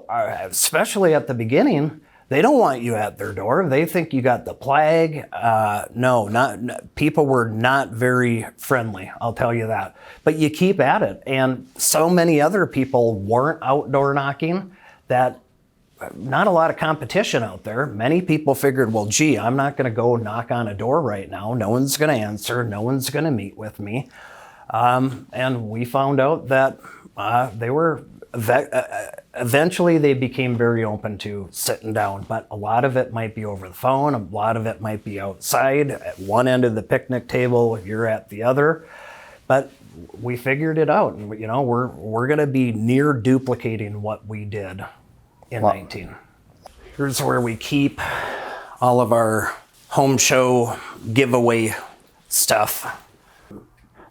are, especially at the beginning, they don't want you at their door. They think you got the plague. People were not very friendly, I'll tell you that. But you keep at it. And so many other people weren't outdoor knocking that not a lot of competition out there. Many people figured, well, gee, I'm not going to go knock on a door right now. No one's going to answer. No one's going to meet with me. And we found out that they were eventually they became very open to sitting down, but a lot of it might be over the phone, a lot of it might be outside at one end of the picnic table, you're at the other. But we figured it out, and we're going to be near duplicating what we did in 19. Here's where we keep all of our home show giveaway stuff.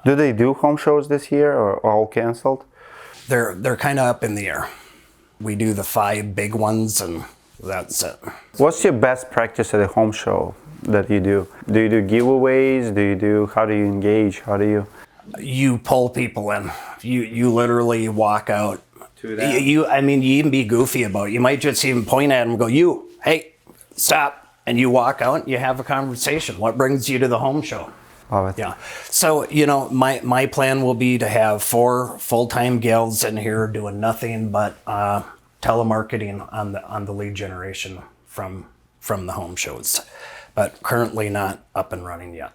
Do they do home shows this year, or all canceled? They're kind of up in the air. We do the 5 big ones, and that's it. What's your best practice at a home show that you do? Do you do giveaways? How do you engage? You pull people in. You literally walk out. To them? You even be goofy about it. You might just even point at them and go, hey, stop. And you walk out and you have a conversation. What brings you to the home show? Love it. Yeah. So, my plan will be to have 4 full-time gals in here doing nothing but telemarketing on the lead generation from the home shows, but currently not up and running yet.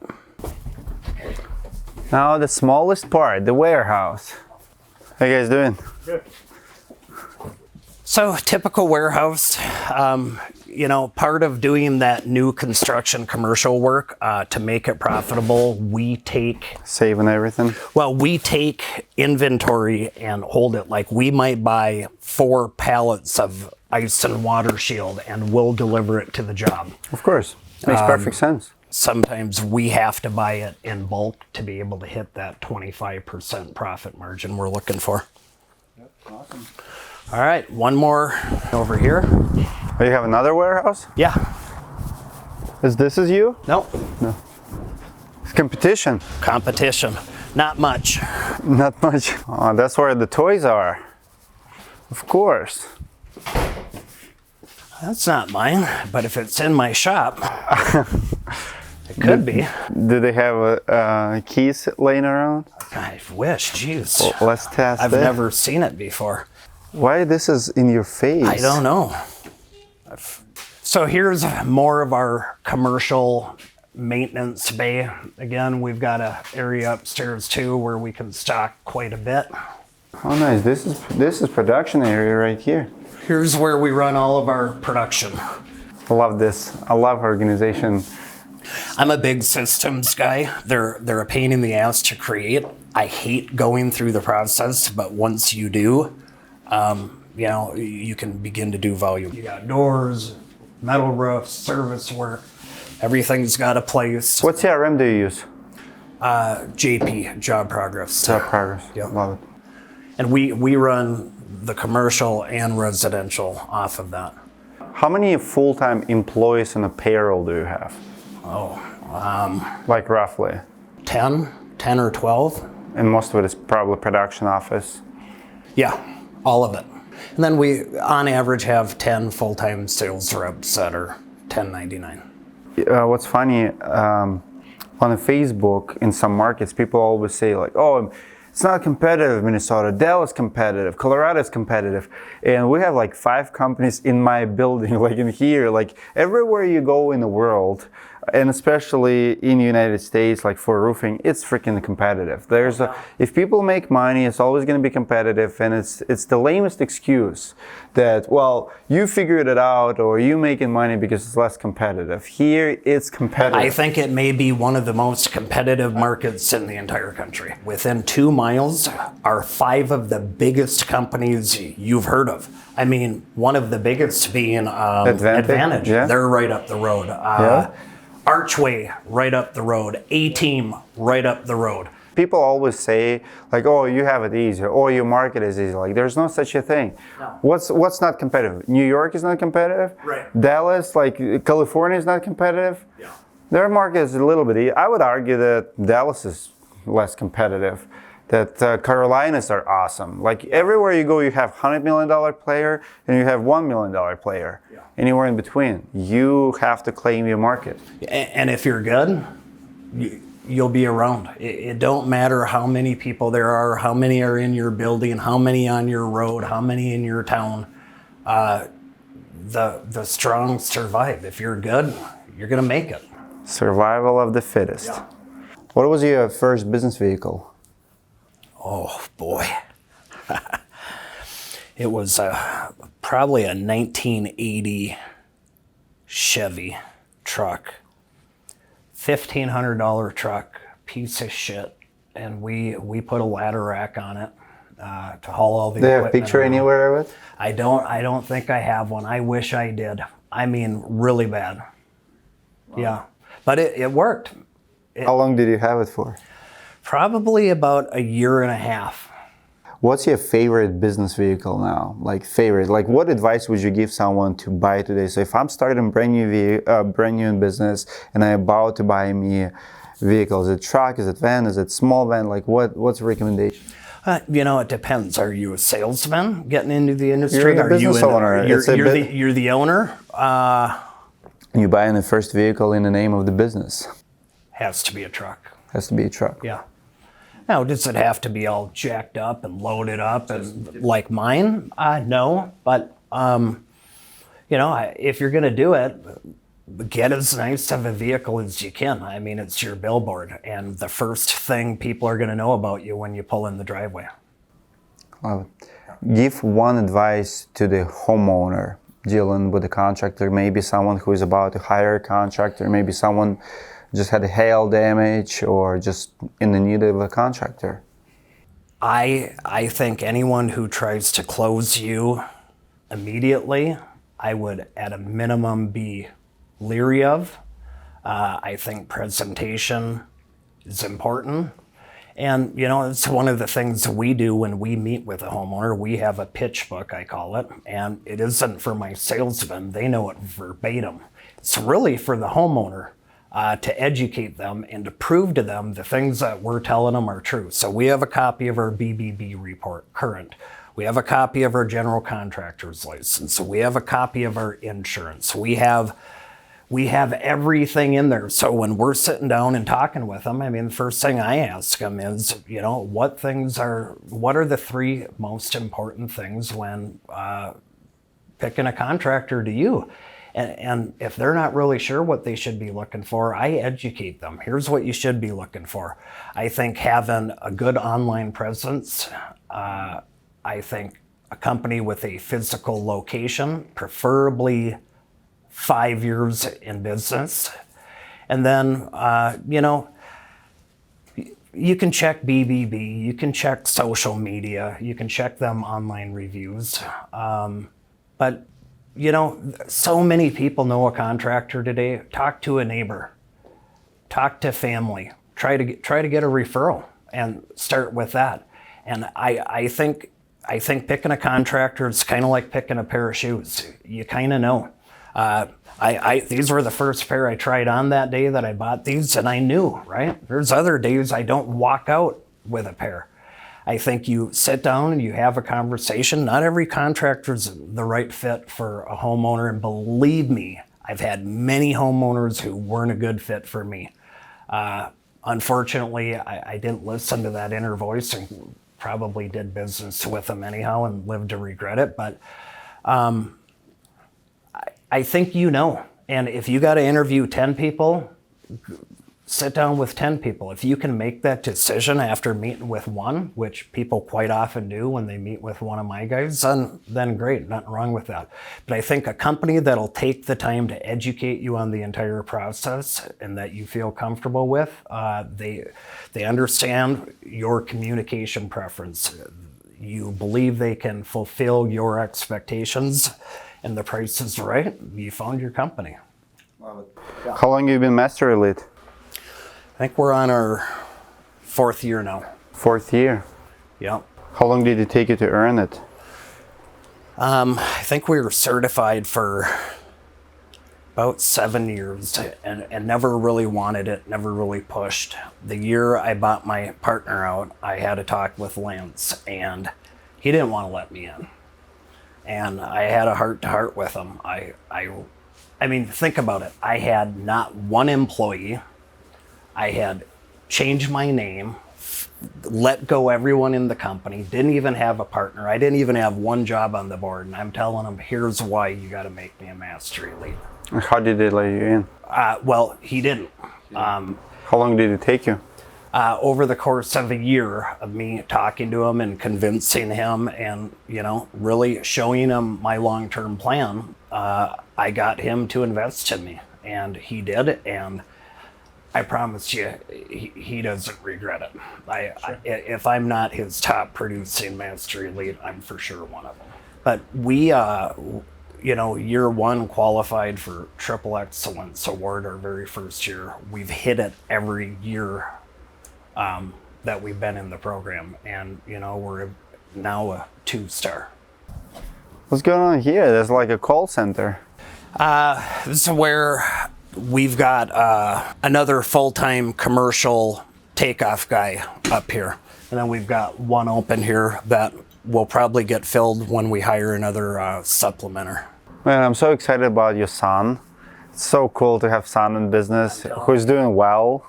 Now the smallest part, the warehouse. How you guys doing? Good. So typical warehouse, part of doing that new construction commercial work to make it profitable, we take... Saving everything? Well, we take inventory and hold it. Like, we might buy 4 pallets of ice and water shield and we'll deliver it to the job. Of course. Makes perfect sense. Sometimes we have to buy it in bulk to be able to hit that 25% profit margin we're looking for. Yep, awesome. All right, one more over here. Oh, you have another warehouse? Yeah. This is you? No. It's competition. Competition. Not much. Not much. Oh, that's where the toys are. Of course. That's not mine, but if it's in my shop, it could be. Do they have keys laying around? I wish, jeez. Well, let's test I've never seen it before. Why this is in your face? I don't know. So here's more of our commercial maintenance bay. Again, we've got an area upstairs too where we can stock quite a bit. Oh, nice. This is production area right here. Here's where we run all of our production. I love this. I love organization. I'm a big systems guy. They're a pain in the ass to create. I hate going through the process, but once you do, you can begin to do volume. You got doors, metal roofs, service work. Everything's got a place. What CRM do you use? JP, Job Progress. Job Progress. Yeah. Love it. And we run the commercial and residential off of that. How many full-time employees on a payroll do you have? Like roughly? 10 or 12. And most of it is probably production office. Yeah, all of it. And then we, on average, have 10 full-time sales reps that are 1099. What's funny, on Facebook, in some markets, people always say like, oh, it's not competitive, Minnesota. Dallas competitive, Colorado is competitive. And we have like 5 companies in my building, like in here, like everywhere you go in the world, and especially in the United States, like for roofing, it's freaking competitive. If people make money, it's always going to be competitive, and it's the lamest excuse that, well, you figured it out or you making money because it's less competitive. Here, it's competitive. I think it may be one of the most competitive markets in the entire country. Within 2 miles are 5 of the biggest companies you've heard of. I mean, one of the biggest being Advantage. Yeah. They're right up the road. Archway, right up the road. A-Team, right up the road. People always say, like, oh, you have it easier, or your market is easy. Like, there's no such a thing. No. What's not competitive? New York is not competitive. Right. Dallas, like, California is not competitive. Yeah. Their market is a little bit easy. I would argue that Dallas is less competitive. That Carolinas are awesome. Like, everywhere you go, you have $100 million player and you have $1 million player. Yeah. Anywhere in between, you have to claim your market. And if you're good, you'll be around. It don't matter how many people there are, how many are in your building, how many on your road, how many in your town. The strong survive. If you're good, you're gonna make it. Survival of the fittest. Yeah. What was your first business vehicle? Oh boy. It was probably a 1980 Chevy truck. $1,500 truck, piece of shit. And we put a ladder rack on it to haul all the equipment. Do you have a picture around. anywhere of it? I don't think I have one. I wish I did. I mean, really bad. Wow. Yeah, but it worked. How long did you have it for? Probably about a year and a half. What's your favorite business vehicle now? Like favorite, like what advice would you give someone to buy today? So if I'm starting brand new in business and I'm about to buy me a vehicle, is it truck, is it van, is it small van? Like what's the recommendation? It depends. Are you a salesman getting into the industry? You're the business owner. You're the owner. You buying the first vehicle in the name of the business. Has to be a truck. Has to be a truck. Yeah. Now, does it have to be all jacked up and loaded up and like mine? No, but if you're going to do it, get as nice of a vehicle as you can. I mean, it's your billboard, and the first thing people are going to know about you when you pull in the driveway. Love it. Give one advice to the homeowner dealing with a contractor, maybe someone who is about to hire a contractor, maybe someone just had a hail damage or just in the need of a contractor. I think anyone who tries to close you immediately, I would at a minimum be leery of. I think presentation is important. And it's one of the things we do when we meet with a homeowner. We have a pitch book, I call it, and it isn't for my salesmen. They know it verbatim. It's really for the homeowner. To educate them and to prove to them the things that we're telling them are true. So we have a copy of our BBB report, current. We have a copy of our general contractor's license. We have a copy of our insurance. We have everything in there. So when we're sitting down and talking with them, I mean, the first thing I ask them is, what are the 3 most important things when picking a contractor to you? And if they're not really sure what they should be looking for, I educate them. Here's what you should be looking for. I think having a good online presence. I think a company with a physical location, preferably 5 years in business. And then, you can check BBB, you can check social media, you can check them online reviews. But, so many people know a contractor today. Talk to a neighbor, talk to family, try to get a referral and start with that. And I think picking a contractor is kind of like picking a pair of shoes. You kind of know. These were the first pair I tried on that day that I bought these, and I knew, right? There's other days I don't walk out with a pair. I think you sit down and you have a conversation. Not every contractor is the right fit for a homeowner, and believe me, I've had many homeowners who weren't a good fit for me. Unfortunately, I didn't listen to that inner voice and probably did business with them anyhow and lived to regret it. But I think and if you got to interview 10 people, sit down with 10 people. If you can make that decision after meeting with one, which people quite often do when they meet with one of my guys, then great, nothing wrong with that. But I think a company that'll take the time to educate you on the entire process and that you feel comfortable with, they understand your communication preference. You believe they can fulfill your expectations and the price is right, you found your company. How long have you been Master Elite? I think we're on our 4th year now. 4th year? Yeah. How long did it take you to earn it? I think we were certified for about 7 years and never really wanted it, never really pushed. The year I bought my partner out, I had a talk with Lance and he didn't want to let me in. And I had a heart-to-heart with him. I mean, think about it. I had not one employee. I had changed my name, let go everyone in the company, didn't even have a partner. I didn't even have one job on the board. And I'm telling him, here's why you got to make me a Master Elite. How did they let you in? Well, he didn't. How long did it take you? Over the course of a year of me talking to him and convincing him and, really showing him my long-term plan, I got him to invest in me. And he did. And I promise you, he doesn't regret it. If I'm not his top producing Master Elite, I'm for sure one of them. But we, year one qualified for Triple Excellence Award our very first year. We've hit it every year that we've been in the program. And, we're now a 2-star. What's going on here? There's like a call center. This is where we've got another full-time commercial takeoff guy up here. And then we've got one open here that will probably get filled when we hire another supplementer. Man, I'm so excited about your son. It's so cool to have son in business who's doing well.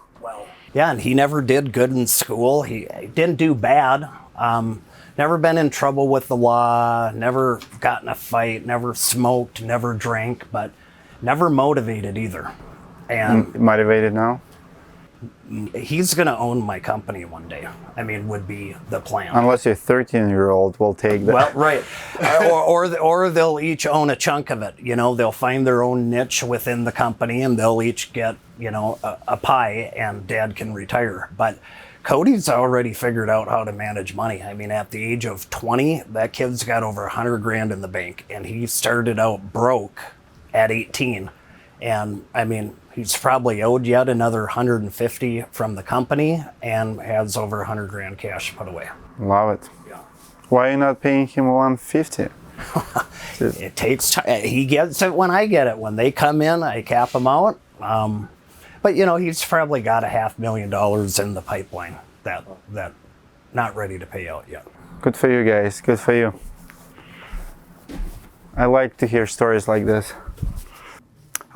Yeah, and he never did good in school. He didn't do bad. Never been in trouble with the law, never got in a fight, never smoked, never drank, but never motivated either. And motivated now? He's going to own my company one day. Would be the plan. Unless your 13-year-old will take that. Well, right. or they'll each own a chunk of it. They'll find their own niche within the company and they'll each get, a pie and dad can retire. But Cody's already figured out how to manage money. At the age of 20, that kid's got over $100,000 in the bank and he started out broke at 18. And he's probably owed yet another 150 from the company and has over $100,000 cash put away. Love it. Yeah. Why are you not paying him 150? It takes time. He gets it when I get it. When they come in, I cap them out. But he's probably got $500,000 in the pipeline that not ready to pay out yet. Good for you guys. Good for you. I like to hear stories like this.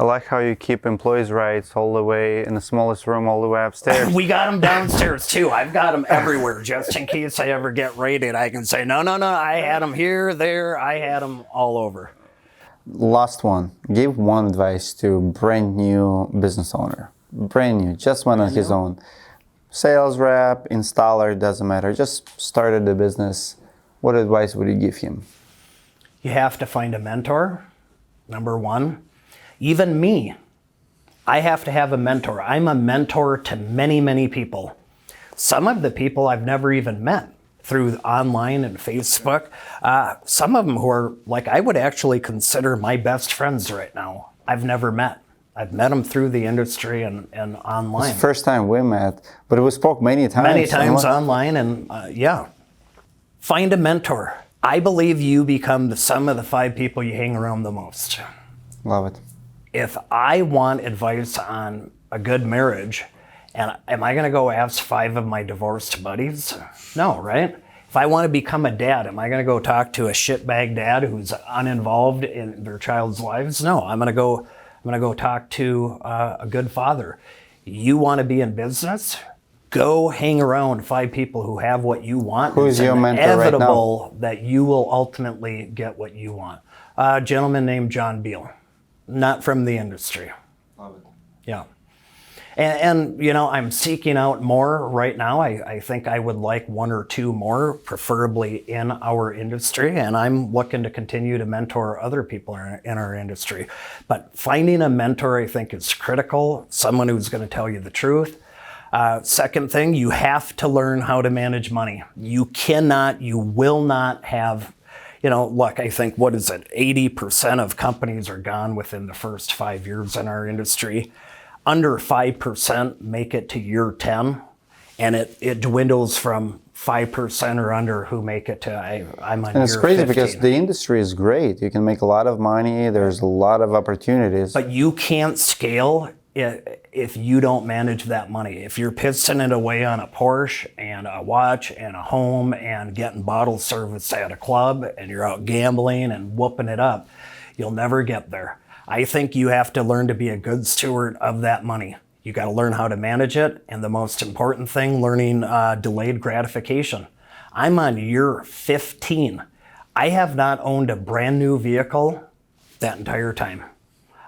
I like how you keep employees' rights all the way in the smallest room, all the way upstairs. We got them downstairs too. I've got them everywhere, just in case I ever get raided. I can say, no, I had them here, there, I had them all over. Last one. Give one advice to brand new business owner. Brand new, just one on his own. Sales rep, installer, doesn't matter. Just started the business. What advice would you give him? You have to find a mentor, number one. Even me, I have to have a mentor. I'm a mentor to many, many people. Some of the people I've never even met through online and Facebook. Some of them who are like, I would actually consider my best friends right now, I've never met. I've met them through the industry and online. It's the first time we met, but we spoke many times. Many times online, and yeah. Find a mentor. I believe you become the sum of the 5 people you hang around the most. Love it. If I want advice on a good marriage, and am I going to go ask 5 of my divorced buddies? No, right? If I want to become a dad, am I going to go talk to a shitbag dad who's uninvolved in their child's lives? No, I'm going to go talk to a good father. You want to be in business? Go hang around 5 people who have what you want. Who is your mentor right now? It's inevitable that you will ultimately get what you want. A gentleman named John Beal, not from the industry. Love it. Yeah. And you know, I'm seeking out more right now. I think I would like 1 or 2 more, preferably in our industry, and I'm looking to continue to mentor other people in our industry. But finding a mentor, I think, is critical, someone who's going to tell you the truth. Second thing, you have to learn how to manage money. You will not have, you know, look, I think, what is it, 80% of companies are gone within the first 5 years in our industry. Under 5% make it to year 10, and it dwindles from 5% or under who make it to I'm on year 15. And it's crazy because the industry is great. You can make a lot of money. There's a lot of opportunities. But you can't scale if you don't manage that money. If you're pissing it away on a Porsche and a watch and a home and getting bottle service at a club and you're out gambling and whooping it up, you'll never get there. I think you have to learn to be a good steward of that money. You got to learn how to manage it, and the most important thing, learning delayed gratification. I'm on year 15. I have not owned a brand new vehicle that entire time.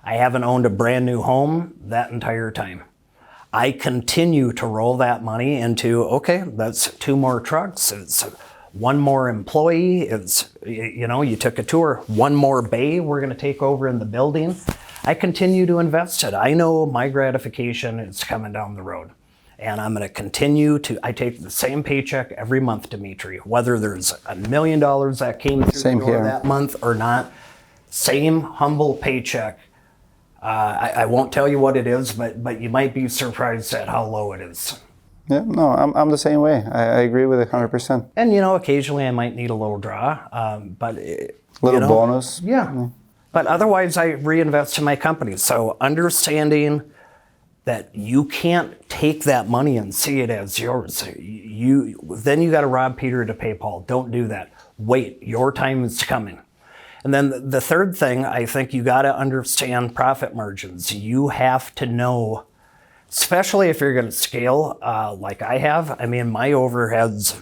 I haven't owned a brand new home that entire time. I continue to roll that money into, okay, that's 2 more trucks, it's 1 more employee, it's, you know, you took a tour, 1 more bay we're going to take over in the building. I continue to invest it. I know my gratification is coming down the road. And I'm going to continue I take the same paycheck every month, Dimitri, whether there's $1 million that came through the door that month or not. Same humble paycheck. I won't tell you what it is, but you might be surprised at how low it is. Yeah, no, I'm the same way. I agree with it 100%. And, you know, occasionally I might need a little draw, but... Little bonus. Yeah. But otherwise, I reinvest in my company. So understanding that you can't take that money and see it as yours. Then you got to rob Peter to pay Paul. Don't do that. Wait, your time is coming. And then the third thing, I think you got to understand profit margins. You have to know, especially if you're going to scale like I have. I mean, my overheads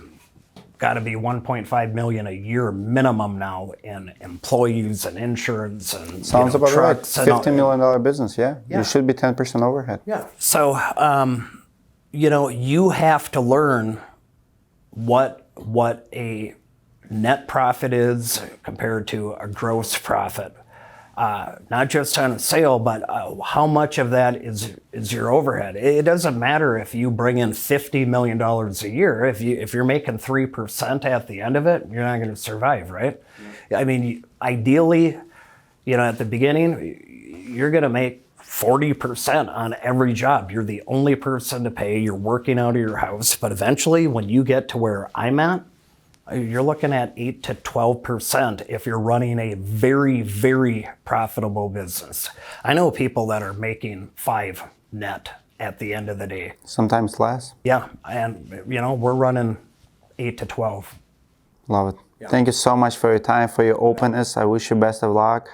got to be $1.5 million a year minimum now in employees and insurance and sounds about right. $50 million business, yeah. Yeah. You should be 10% overhead. Yeah. So, you know, you have to learn what a net profit is compared to a gross profit. Not just on a sale, but how much of that is your overhead. It doesn't matter if you bring in $50 million a year. If you're making 3% at the end of it, you're not going to survive, right? Yeah. I mean, ideally, you know, at the beginning, you're going to make 40% on every job. You're the only person to pay. You're working out of your house. But eventually, when you get to where I'm at, you're looking at 8 to 12% if you're running a very, very profitable business. I know people that are making 5 net at the end of the day. Sometimes less. Yeah, and you know, we're running 8 to 12. Love it. Yeah. Thank you so much for your time, for your openness. I wish you best of luck.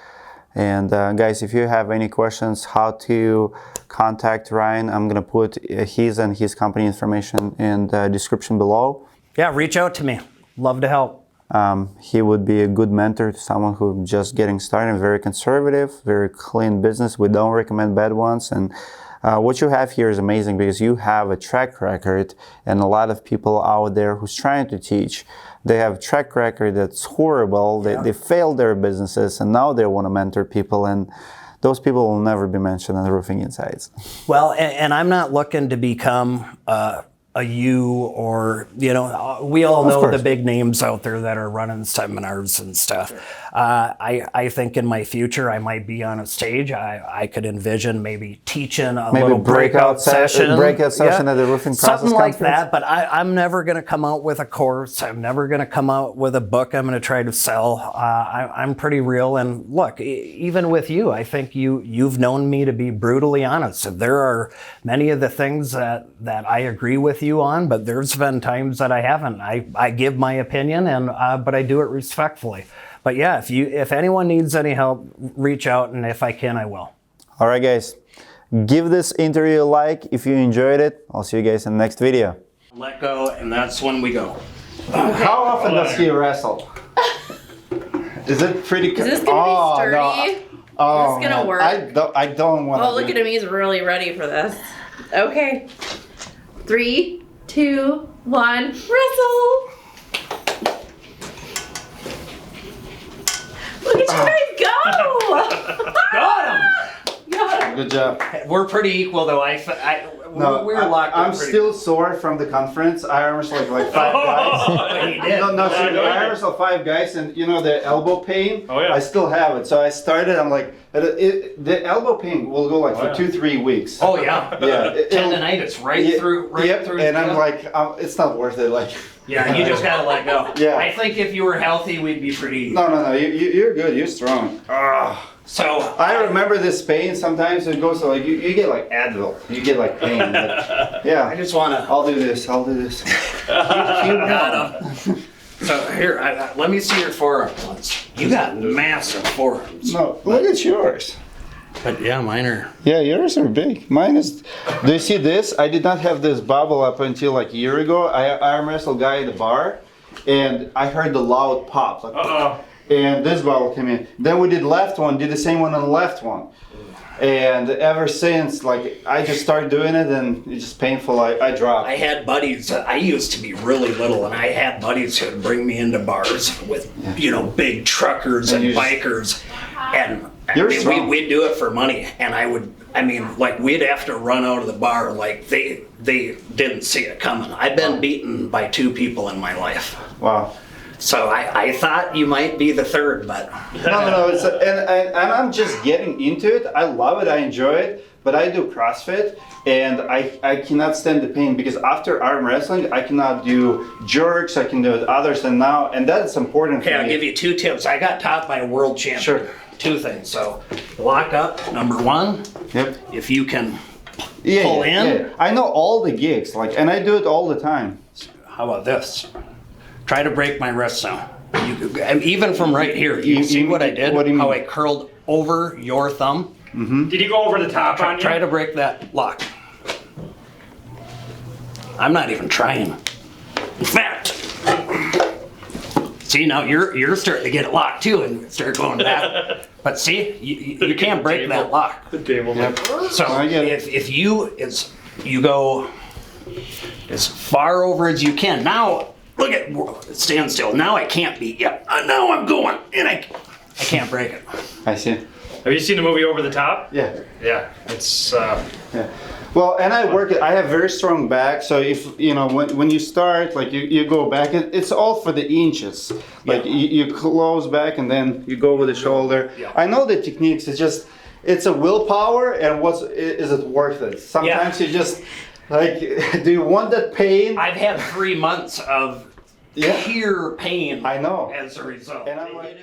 And guys, if you have any questions how to contact Ryan, I'm going to put his and his company information in the description below. Yeah, reach out to me. Love to help. He would be a good mentor to someone who's just getting started. Very conservative, very clean business. We don't recommend bad ones. And what you have here is amazing because you have a track record, and a lot of people out there who's trying to teach, they have a track record that's horrible. They failed their businesses, and now they want to mentor people. And those people will never be mentioned on the Roofing Insights. Well, and I'm not looking to become a you or, we all know the big names out there that are running seminars and stuff. I think in my future, I might be on a stage. I could envision maybe teaching a little breakout session. At the Roofing Process Something like Conference. that, but I'm never going to come out with a course. I'm never going to come out with a book I'm going to try to sell. I'm pretty real. And look, even with you, I think you've known me to be brutally honest. There are many of the things that I agree with you on, but there's been times that I haven't. I give my opinion, but I do it respectfully. But yeah, if anyone needs any help, reach out, and if I can, I will. All right, guys. Give this interview a like if you enjoyed it. I'll see you guys in the next video. Let go, and that's when we go. How often does he wrestle? Is it pretty? Is this gonna be sturdy? Oh, Is this gonna work? I don't want to. Oh, look at him. He's really ready for this. Okay. 3, 2, 1, wrestle! Look at you guys go! Got him! Got him! Good job. We're pretty equal, though. No, we're locked up. I'm still sore from the conference. I wrestled like 5 guys. But he did. No, I wrestled 5 guys, and the elbow pain. Oh, yeah. I still have it. So I started. I'm like, the elbow pain will go like for 2-3 weeks. Oh yeah. Yeah. Tendonitis right through. And I'm like, it's not worth it. Like. Yeah, you just gotta let go. Yeah. I think if you were healthy, we'd be pretty. No. You're good. You're strong. So I remember this pain. Sometimes it goes to like you get like Advil. You get like pain. But, yeah. I just wanna. I'll do this. Got him. So here, let me see your forearms once. You got massive forearms. No, look at yours. But yeah, mine are. Yeah, yours are big. Mine is. Do you see this? I did not have this bubble up until like a year ago. I arm wrestled a guy at the bar, and I heard the loud pop. Like, and this bubble came in. Then we did left one. Did the same one on the left one. And ever since, like, I just started doing it, and it's just painful. I dropped. I had buddies. I used to be really little, and I had buddies who would bring me into bars with, big truckers and bikers, and we'd do it for money. And we'd have to run out of the bar like they didn't see it coming. I've been beaten by 2 people in my life. Wow. So I thought you might be the third, but no. And I'm just getting into it. I love it. I enjoy it. But I do CrossFit, and I cannot stand the pain because after arm wrestling, I cannot do jerks. I can do others, and that's important. Okay, I'll give you 2 tips. I got taught by a world champion. Sure. 2 things. So lock up. Number 1. Yep. If you can pull in. Yeah. I know all the gigs, and I do it all the time. How about this? Try to break my wrist now. Even from right here, you see what I did? What do you mean? How I curled over your thumb? Mm-hmm. Did he go over the top on you? Try to break that lock. I'm not even trying. In fact, see now you're starting to get it locked too and start going back. But see, you can't break that lock. The table. Yep. So if you go as far over as you can. Now look at stand still. Now I can't beat you. Now I'm going and I can't break it. I see. Have you seen the movie Over the Top? Yeah. Yeah. It's. Yeah. Well, and I have very strong back, so if when you start, like you go back, it's all for the inches. Like you close back and then you go with the shoulder. Yeah. I know the techniques. It's a willpower, and is it worth it? Sometimes you just like, do you want that pain? I've had 3 months of pure pain. I know. As a result. And I'm like.